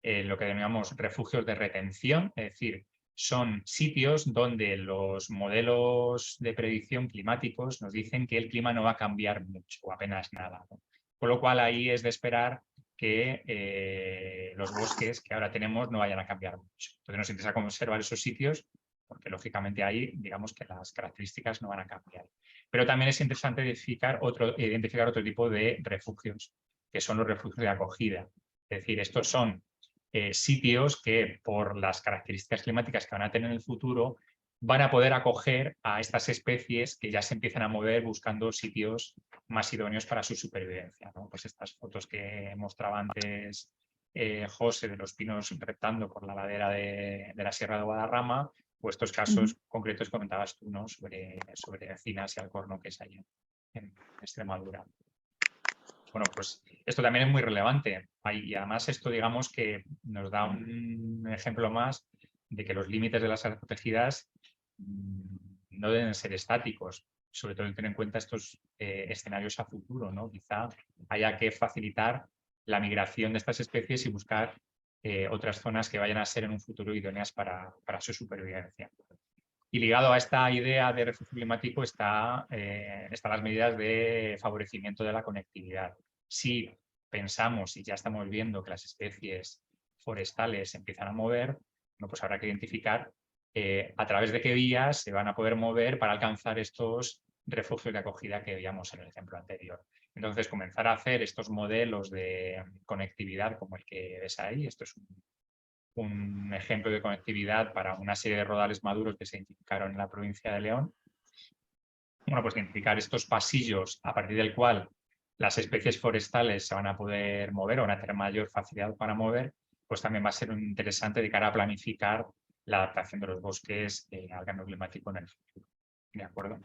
lo que denominamos refugios de retención, es decir, son sitios donde los modelos de predicción climáticos nos dicen que el clima no va a cambiar mucho o apenas nada, ¿no? Con lo cual ahí es de esperar que los bosques que ahora tenemos no vayan a cambiar mucho. Entonces nos interesa conservar esos sitios porque lógicamente ahí digamos que las características no van a cambiar. Pero también es interesante identificar otro tipo de refugios, que son los refugios de acogida. Es decir, estos son sitios que por las características climáticas que van a tener en el futuro van a poder acoger a estas especies que ya se empiezan a mover buscando sitios más idóneos para su supervivencia, ¿no? Pues estas fotos que mostraba antes José de los pinos reptando por la ladera de la Sierra de Guadarrama, o estos casos concretos comentabas tú, ¿no? sobre encinas y alcorno que es ahí en Extremadura. Bueno, pues esto también es muy relevante y además esto digamos que nos da un ejemplo más de que los límites de las áreas protegidas no deben ser estáticos, sobre todo en tener en cuenta estos escenarios a futuro, ¿no? Quizá haya que facilitar la migración de estas especies y buscar otras zonas que vayan a ser en un futuro idóneas para su supervivencia. Y ligado a esta idea de refugio climático están las medidas de favorecimiento de la conectividad. Si pensamos y ya estamos viendo que las especies forestales se empiezan a mover, pues habrá que identificar a través de qué vías se van a poder mover para alcanzar estos refugios de acogida que veíamos en el ejemplo anterior. Entonces, comenzar a hacer estos modelos de conectividad como el que ves ahí, esto es un ejemplo de conectividad para una serie de rodales maduros que se identificaron en la provincia de León. Bueno, pues identificar estos pasillos a partir del cual las especies forestales se van a poder mover o van a tener mayor facilidad para mover, pues también va a ser interesante de cara a planificar la adaptación de los bosques al cambio climático en el futuro. ¿De acuerdo?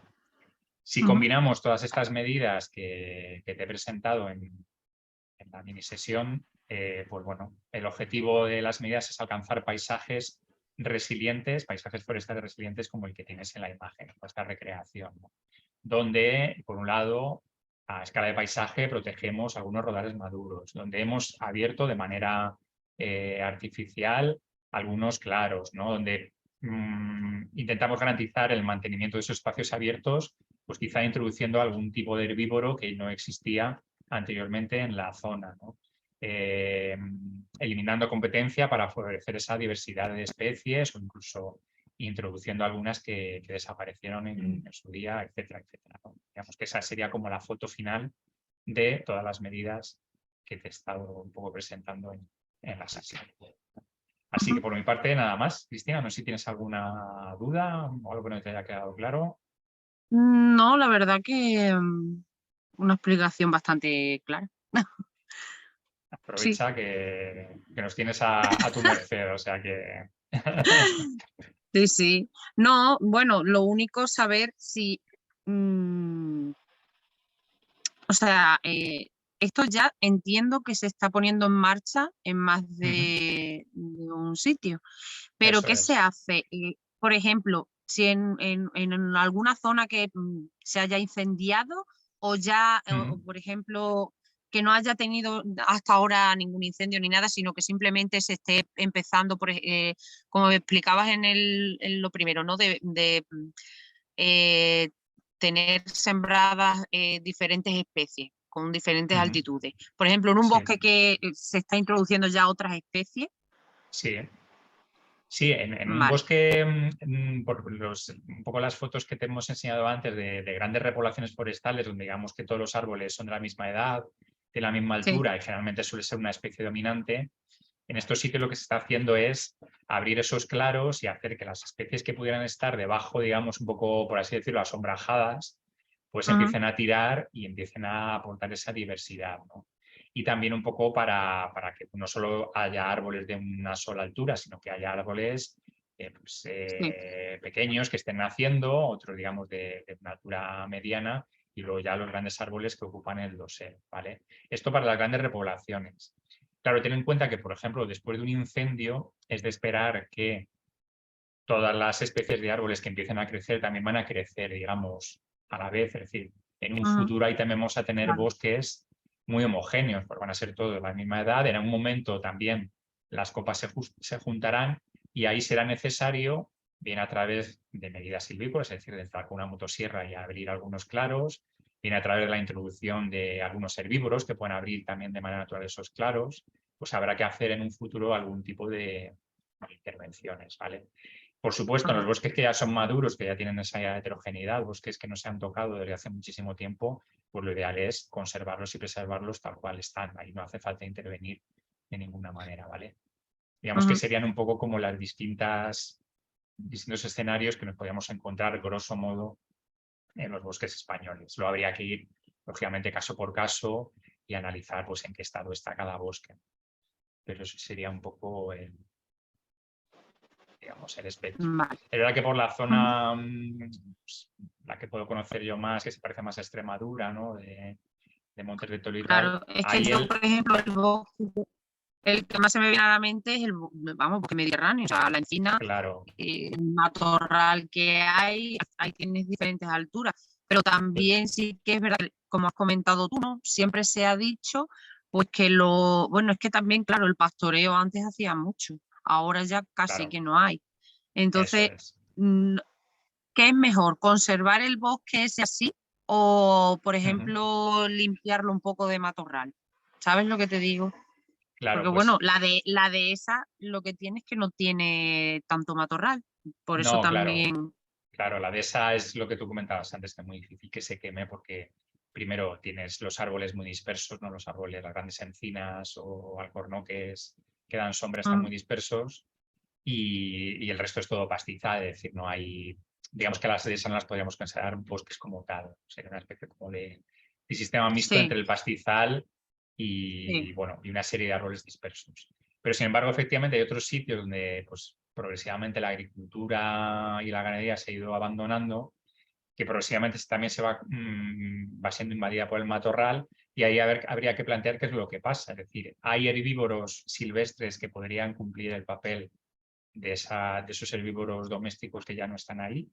Si combinamos todas estas medidas que te he presentado en la mini sesión, pues bueno, el objetivo de las medidas es alcanzar paisajes resilientes, paisajes forestales resilientes como el que tienes en la imagen, esta recreación, ¿no? Donde, por un lado, a escala de paisaje protegemos algunos rodales maduros, donde hemos abierto de manera artificial algunos claros, ¿no? Donde intentamos garantizar el mantenimiento de esos espacios abiertos, pues quizá introduciendo algún tipo de herbívoro que no existía anteriormente en la zona, ¿no? Eliminando competencia para favorecer esa diversidad de especies o incluso introduciendo algunas que desaparecieron en su día, etcétera, etcétera, ¿no? Digamos que esa sería como la foto final de todas las medidas que te he estado un poco presentando en la sesión. Así que por mi parte nada más. Cristina, no sé si tienes alguna duda o algo que no te haya quedado claro. No, la verdad que una explicación bastante clara. Sí, Aprovecha que nos tienes a tu merced, o sea que... sí, sí. No, bueno, lo único saber si, o sea, esto ya entiendo que se está poniendo en marcha en más de un sitio, pero Eso ¿qué se es. hace? Por ejemplo, si en alguna zona que se haya incendiado o ya, o, por ejemplo, que no haya tenido hasta ahora ningún incendio ni nada, sino que simplemente se esté empezando, como me explicabas en lo primero, ¿no? Eh, tener sembradas diferentes especies con diferentes altitudes. Por ejemplo, en un Sí. bosque que se está introduciendo ya otras especies. Sí. Sí, en un Vale. bosque, por un poco las fotos que te hemos enseñado antes de grandes repoblaciones forestales, donde digamos que todos los árboles son de la misma edad, de la misma Sí. altura y generalmente suele ser una especie dominante, en estos sitios lo que se está haciendo es abrir esos claros y hacer que las especies que pudieran estar debajo, digamos, un poco, por así decirlo, asombrajadas, pues empiecen a tirar y empiecen a aportar esa diversidad, ¿no? Y también un poco para que no solo haya árboles de una sola altura, sino que haya árboles Sí. pequeños que estén naciendo, otros digamos de una altura mediana y luego ya los grandes árboles que ocupan el dosel, ¿vale? Esto para las grandes repoblaciones. Claro, ten en cuenta que, por ejemplo, después de un incendio es de esperar que todas las especies de árboles que empiecen a crecer también van a crecer, digamos, a la vez. Es decir, en un futuro ahí también vamos a tener Vale. bosques muy homogéneos, porque van a ser todos de la misma edad. En un momento también las copas se juntarán y ahí será necesario, bien a través de medidas silvícolas, es decir, de entrar con una motosierra y abrir algunos claros, bien a través de la introducción de algunos herbívoros que pueden abrir también de manera natural esos claros, pues habrá que hacer en un futuro algún tipo de intervenciones, ¿vale? Por supuesto, en los bosques que ya son maduros, que ya tienen esa heterogeneidad, bosques que no se han tocado desde hace muchísimo tiempo, pues lo ideal es conservarlos y preservarlos tal cual están. Ahí no hace falta intervenir de ninguna manera, ¿vale? Digamos que serían un poco como las distintos escenarios que nos podríamos encontrar, grosso modo, en los bosques españoles. Lo habría que ir, lógicamente, caso por caso y analizar pues, en qué estado está cada bosque. Pero eso sería un poco digamos, el espectro. Vale. Es verdad que por la zona, pues, la que puedo conocer yo más, que se parece más a Extremadura, ¿no? De Montes de Toledo y tal, Claro, es que ahí yo, por ejemplo, el que más se me viene a la mente es vamos, porque mediterráneo, o sea, la encina, claro, el matorral que hay, ahí tienes diferentes alturas, pero también sí que es verdad, como has comentado tú, ¿no? Siempre se ha dicho, pues que bueno, es que también, claro, el pastoreo antes hacía mucho, ahora ya casi claro, que no hay. eso Entonces, es. mm, ¿qué es mejor? ¿Conservar el bosque ese así o, por Ujú. ejemplo, limpiarlo un poco de matorral? ¿Sabes lo que te digo? Claro, Porque bueno, pues la de esa lo que tiene es que no tiene tanto matorral. Por eso no, claro, también. claro, la de esa es lo que tú comentabas antes, que es muy difícil que se queme porque primero tienes los árboles muy dispersos, ¿no? Los árboles, las grandes encinas o alcornoques que dan sombra están muy dispersos y el resto es todo pastizal, es decir, no hay, digamos que las de esas no las podríamos considerar bosques como tal, sería una especie como de sistema mixto Sí, entre el pastizal sí. bueno, y una serie de árboles dispersos. Pero sin embargo, efectivamente hay otros sitios donde pues, progresivamente la agricultura y la ganadería se ha ido abandonando que progresivamente también va siendo invadida por el matorral, y ahí habría que plantear qué es lo que pasa. Es decir, hay herbívoros silvestres que podrían cumplir el papel de esos herbívoros domésticos que ya no están ahí.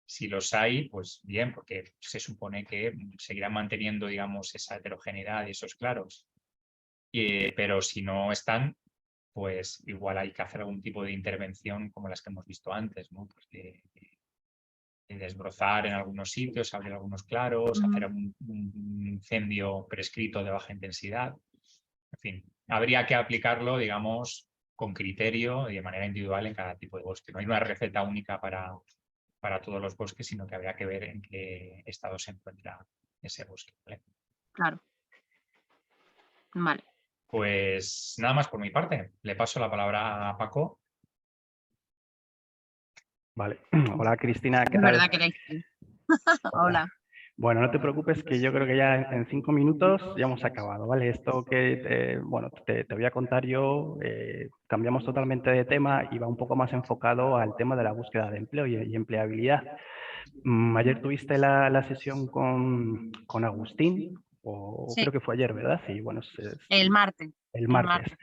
Si los hay, pues bien, porque se supone que seguirán manteniendo, digamos, esa heterogeneidad y esos claros. Pero si no están, pues igual hay que hacer algún tipo de intervención como las que hemos visto antes, ¿no? Pues de desbrozar en algunos sitios, abrir algunos claros, hacer un incendio prescrito de baja intensidad. En fin, habría que aplicarlo, digamos, con criterio y de manera individual en cada tipo de bosque. No hay una receta única para todos los bosques, sino que habría que ver en qué estado se encuentra ese bosque, ¿vale? Claro. Vale. Pues nada más por mi parte. Le paso la palabra a Paco. Vale. Hola, Cristina, ¿qué Es tal? verdad que eres. Hola. Bueno, no te preocupes, que yo creo que ya en 5 minutos ya hemos acabado, ¿vale? Esto que, bueno, te voy a contar yo, cambiamos totalmente de tema y va un poco más enfocado al tema de la búsqueda de empleo y empleabilidad. Ayer tuviste la sesión con Agustín, o Sí, creo que fue ayer, ¿verdad? Sí, bueno, el martes. el martes.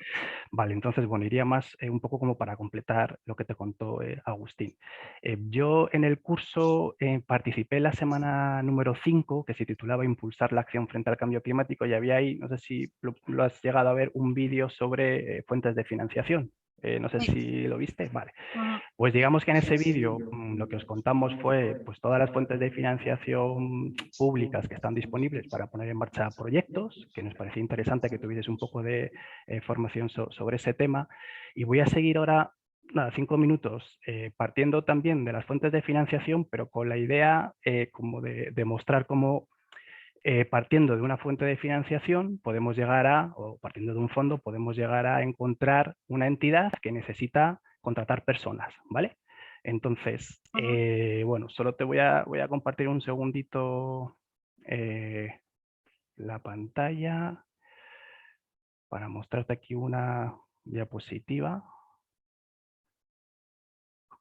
Vale, entonces, bueno, iría más un poco como para completar lo que te contó Agustín. Yo en el curso participé la semana número 5, que se titulaba Impulsar la acción frente al cambio climático, y había ahí, no sé si lo has llegado a ver, un vídeo sobre fuentes de financiación. No sé Sí. si lo viste. Vale. Pues digamos que en ese vídeo lo que os contamos fue pues, todas las fuentes de financiación públicas que están disponibles para poner en marcha proyectos, que nos parecía interesante que tuvieses un poco de formación sobre ese tema. Y voy a seguir ahora, nada, 5 minutos, partiendo también de las fuentes de financiación, pero con la idea como de mostrar cómo partiendo de una fuente de financiación podemos llegar o partiendo de un fondo, podemos llegar a encontrar una entidad que necesita contratar personas, ¿vale? Entonces, bueno, solo te voy a compartir un segundito la pantalla para mostrarte aquí una diapositiva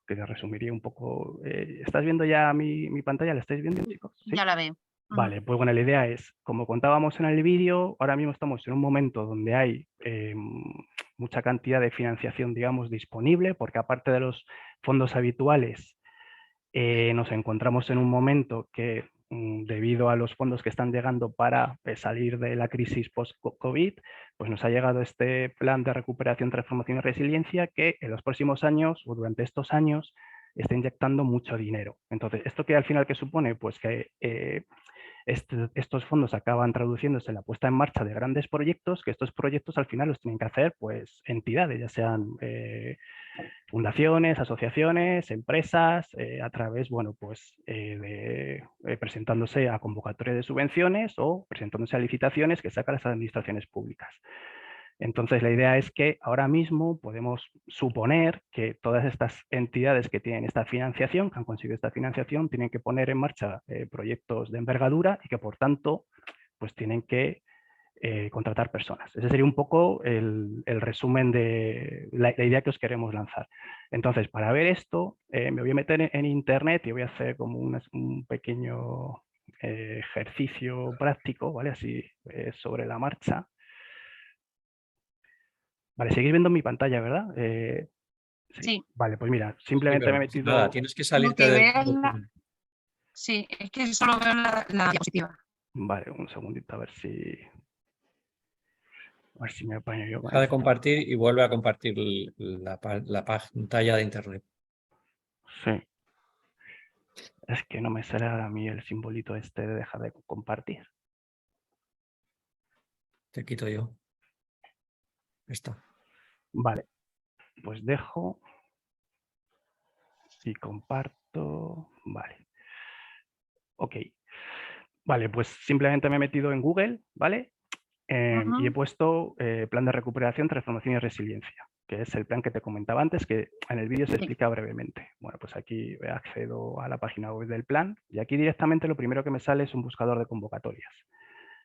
que te resumiría un poco. ¿Estás viendo ya mi pantalla? ¿La estáis viendo, chicos? ¿Sí? Ya la veo. Vale, pues bueno, la idea es, como contábamos en el vídeo, ahora mismo estamos en un momento donde hay mucha cantidad de financiación, digamos, disponible, porque aparte de los fondos habituales, nos encontramos en un momento que, debido a los fondos que están llegando para salir de la crisis post-COVID, pues nos ha llegado este plan de recuperación, transformación y resiliencia que en los próximos años o durante estos años está inyectando mucho dinero. Entonces, ¿esto qué al final qué supone? Pues que estos fondos acaban traduciéndose en la puesta en marcha de grandes proyectos, que estos proyectos al final los tienen que hacer pues entidades, ya sean fundaciones, asociaciones, empresas, a través, bueno, pues presentándose a convocatorias de subvenciones o presentándose a licitaciones que sacan las administraciones públicas. Entonces, la idea es que ahora mismo podemos suponer que todas estas entidades que tienen esta financiación, que han conseguido esta financiación, tienen que poner en marcha proyectos de envergadura y que, por tanto, pues tienen que contratar personas. Ese sería un poco el resumen de la idea que os queremos lanzar. Entonces, para ver esto, me voy a meter en internet y voy a hacer como un pequeño ejercicio práctico, ¿vale? Así sobre la marcha. Vale, seguís viendo mi pantalla, ¿verdad? Sí. Vale, pues mira, simplemente me he metido... Nada, tienes que salirte del... Sí, es que solo veo la diapositiva. Vale, un segundito a ver si me apaño yo con Deja de esto. compartir y vuelve a compartir la pantalla de internet. Sí. Es que no me sale a mí el simbolito este de dejar de compartir. Te quito yo. Está. Vale, pues dejo y comparto. Vale. Ok. Vale, pues simplemente me he metido en Google, ¿vale? Y he puesto plan de recuperación, transformación y resiliencia, que es el plan que te comentaba antes, que en el vídeo se explica brevemente. Bueno, pues aquí accedo a la página web del plan y aquí directamente lo primero que me sale es un buscador de convocatorias.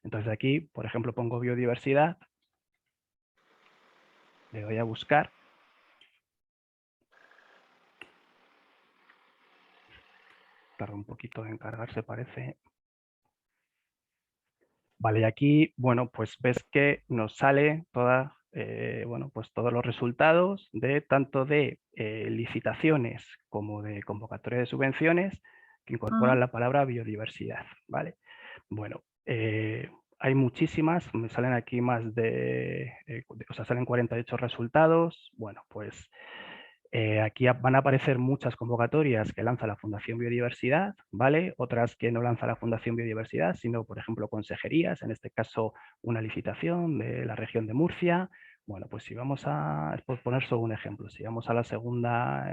Entonces aquí, por ejemplo, pongo biodiversidad, le doy a buscar. tarda un poquito en cargarse, parece. Vale, y aquí, bueno, pues ves que nos sale bueno, pues todos los resultados de tanto de licitaciones como de convocatoria de subvenciones que incorporan la palabra biodiversidad, ¿vale? Bueno, hay muchísimas, me salen aquí más o sea, salen 48 resultados. Bueno, pues aquí van a aparecer muchas convocatorias que lanza la Fundación Biodiversidad, ¿vale? Otras que no lanza la Fundación Biodiversidad, sino, por ejemplo, consejerías, en este caso una licitación de la región de Murcia. Bueno, pues si vamos es por poner solo un ejemplo, si vamos a la segunda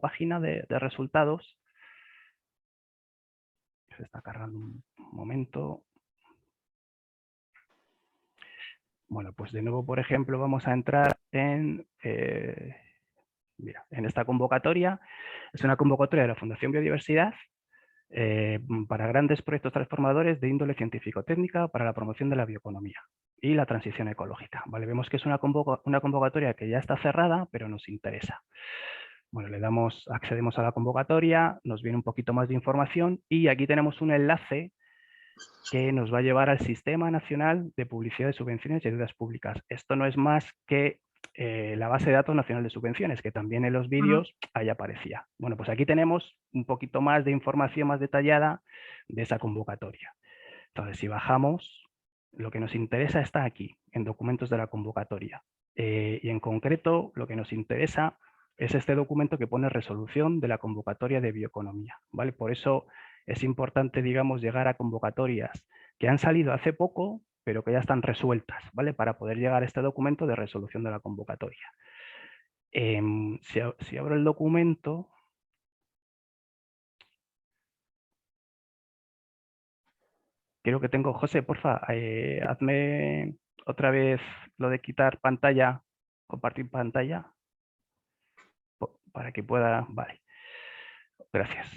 página de resultados, se está cargando un momento. Bueno, pues de nuevo, por ejemplo, vamos a entrar mira, en esta convocatoria. Es una convocatoria de la Fundación Biodiversidad para grandes proyectos transformadores de índole científico-técnica para la promoción de la bioeconomía y la transición ecológica. Vale, vemos que es una convocatoria que ya está cerrada, pero nos interesa. Bueno, accedemos a la convocatoria, nos viene un poquito más de información y aquí tenemos un enlace que nos va a llevar al Sistema Nacional de Publicidad de Subvenciones y Ayudas Públicas. Esto no es más que la base de datos nacional de subvenciones, que también en los vídeos ahí aparecía. Bueno, pues aquí tenemos un poquito más de información más detallada de esa convocatoria. Entonces, si bajamos, lo que nos interesa está aquí, en documentos de la convocatoria. Y en concreto, lo que nos interesa es este documento que pone resolución de la convocatoria de bioeconomía, ¿vale? Por eso es importante, digamos, llegar a convocatorias que han salido hace poco, pero que ya están resueltas, ¿vale? Para poder llegar a este documento de resolución de la convocatoria. Si abro el documento, creo que tengo, José, porfa, hazme otra vez lo de quitar pantalla, compartir pantalla, para que pueda, vale, gracias.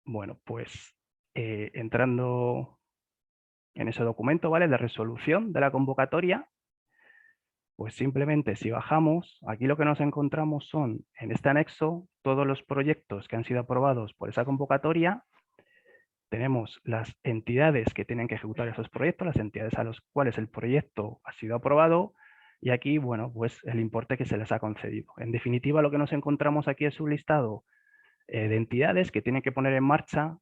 Bueno, pues entrando en ese documento, ¿vale? De resolución de la convocatoria, pues simplemente si bajamos, aquí lo que nos encontramos son, en este anexo, todos los proyectos que han sido aprobados por esa convocatoria. Tenemos las entidades que tienen que ejecutar esos proyectos, las entidades a las cuales el proyecto ha sido aprobado, y aquí, bueno, pues el importe que se les ha concedido. En definitiva, lo que nos encontramos aquí es un listado de entidades que tienen que poner en marcha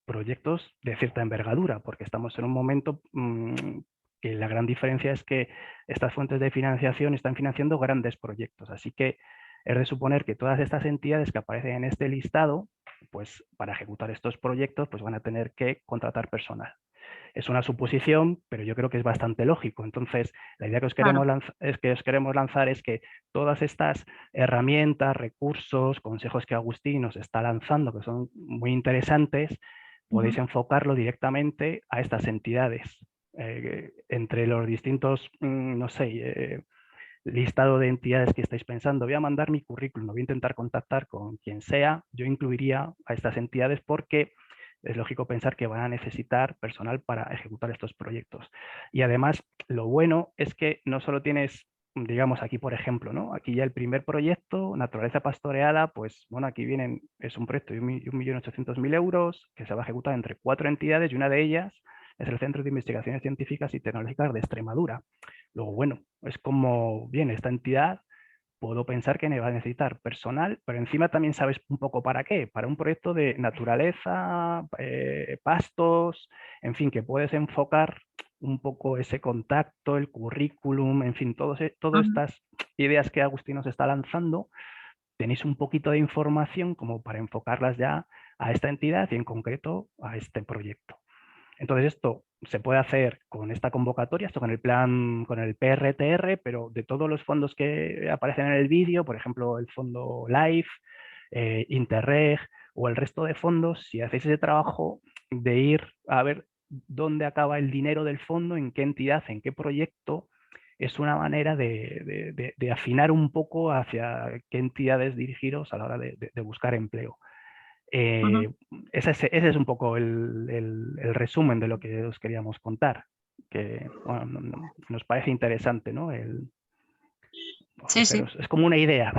proyectos de cierta envergadura, porque estamos en un momento que la gran diferencia es que estas fuentes de financiación están financiando grandes proyectos. Así que es de suponer que todas estas entidades que aparecen en este listado, pues para ejecutar estos proyectos, pues van a tener que contratar personal. Es una suposición, pero yo creo que es bastante lógico. Entonces, la idea que os queremos lanzar es que todas estas herramientas, recursos, consejos que Agustín nos está lanzando, que son muy interesantes, podéis enfocarlo directamente a estas entidades. Entre los distintos, no sé, listado de entidades que estáis pensando, voy a mandar mi currículum, voy a intentar contactar con quien sea, yo incluiría a estas entidades porque es lógico pensar que van a necesitar personal para ejecutar estos proyectos. Y además, lo bueno es que no solo tienes, digamos, aquí por ejemplo, ¿no? Aquí ya el primer proyecto, naturaleza pastoreada, pues bueno, aquí es un proyecto de 1.800.000 euros que se va a ejecutar entre 4 entidades y una de ellas es el Centro de Investigaciones Científicas y Tecnológicas de Extremadura. Luego, bueno, es como, bien, esta entidad puedo pensar que me va a necesitar personal, pero encima también sabes un poco para qué, para un proyecto de naturaleza, pastos, en fin, que puedes enfocar un poco ese contacto, el currículum, en fin, todas estas ideas que Agustín nos está lanzando, tenéis un poquito de información como para enfocarlas ya a esta entidad y en concreto a este proyecto. Entonces esto se puede hacer con esta convocatoria, esto con el plan, con el PRTR, pero de todos los fondos que aparecen en el vídeo, por ejemplo, el fondo LIFE, Interreg o el resto de fondos, si hacéis ese trabajo de ir a ver dónde acaba el dinero del fondo, en qué entidad, en qué proyecto, es una manera de afinar un poco hacia qué entidades dirigiros a la hora de buscar empleo. Ese es un poco el resumen de lo que os queríamos contar, que bueno, nos parece interesante, ¿no? Sí, sí. Es como una idea.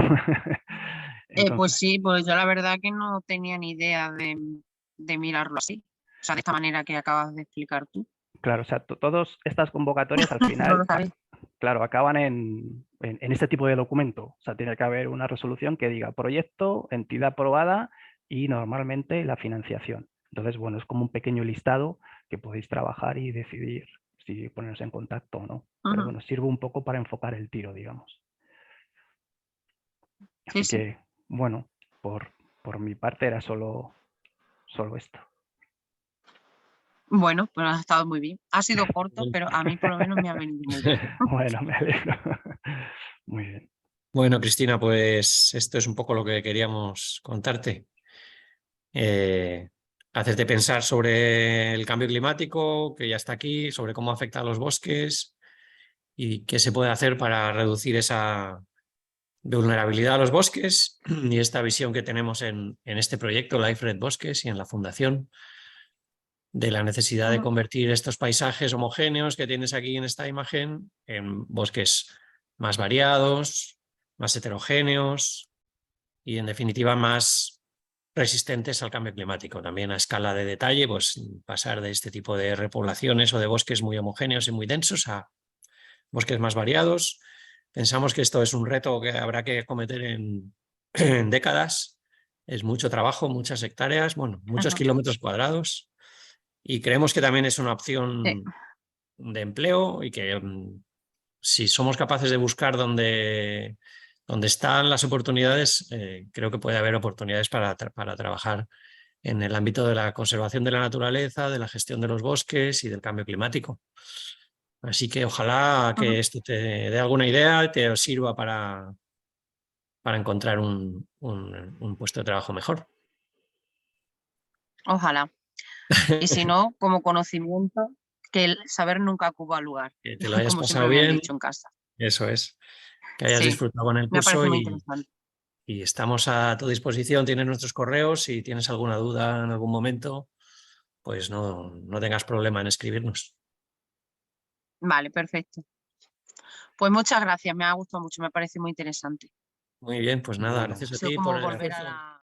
Pues Entonces, sí, pues yo la verdad que no tenía ni idea de mirarlo así. O sea, de esta manera que acabas de explicar tú. claro, o sea, todas estas convocatorias al No final, lo sabía. claro, acaban en este tipo de documento. O sea, tiene que haber una resolución que diga proyecto, entidad aprobada y normalmente la financiación. Entonces, bueno, es como un pequeño listado que podéis trabajar y decidir si poneros en contacto o no. Pero Ujú. bueno, sirve un poco para enfocar el tiro, digamos. Sí, Así sí. que, bueno, por mi parte era solo esto. Bueno, pues ha estado muy bien. Ha sido corto, Bien. pero a mí por lo menos me ha venido muy bien. Bueno, me alegro. Muy bien. Bueno, Cristina, pues esto es un poco lo que queríamos contarte. Hacerte pensar sobre el cambio climático, que ya está aquí, sobre cómo afecta a los bosques y qué se puede hacer para reducir esa vulnerabilidad a los bosques y esta visión que tenemos en este proyecto Life Red Bosques y en la Fundación, de la necesidad de Ujú. convertir estos paisajes homogéneos que tienes aquí en esta imagen en bosques más variados, más heterogéneos y en definitiva más resistentes al cambio climático. También a escala de detalle, pues pasar de este tipo de repoblaciones o de bosques muy homogéneos y muy densos a bosques más variados. Pensamos que esto es un reto que habrá que acometer en décadas. Es mucho trabajo, muchas hectáreas, bueno, muchos Ajá. kilómetros cuadrados. Y creemos que también es una Sí. opción de empleo y que si somos capaces de buscar dónde están las oportunidades, creo que puede haber oportunidades para trabajar en el ámbito de la conservación de la naturaleza, de la gestión de los bosques y del cambio climático. Así que ojalá Ujú. que esto te dé alguna idea y te sirva para encontrar un puesto de trabajo mejor. Ojalá. Y si no, como conocimiento, que el saber nunca ocupa lugar, Que te lo hayas como pasado siempre me han bien, dicho en casa. eso es, que hayas Sí, disfrutado con el me curso parece muy interesante. y estamos a tu disposición. Tienes nuestros correos. Si tienes alguna duda en algún momento, pues no tengas problema en escribirnos. Vale, perfecto. Pues muchas gracias, me ha gustado mucho, me parece muy interesante. Muy bien, pues nada, Bueno, gracias Ha a sido ti por como el volver a esfuerzo. la...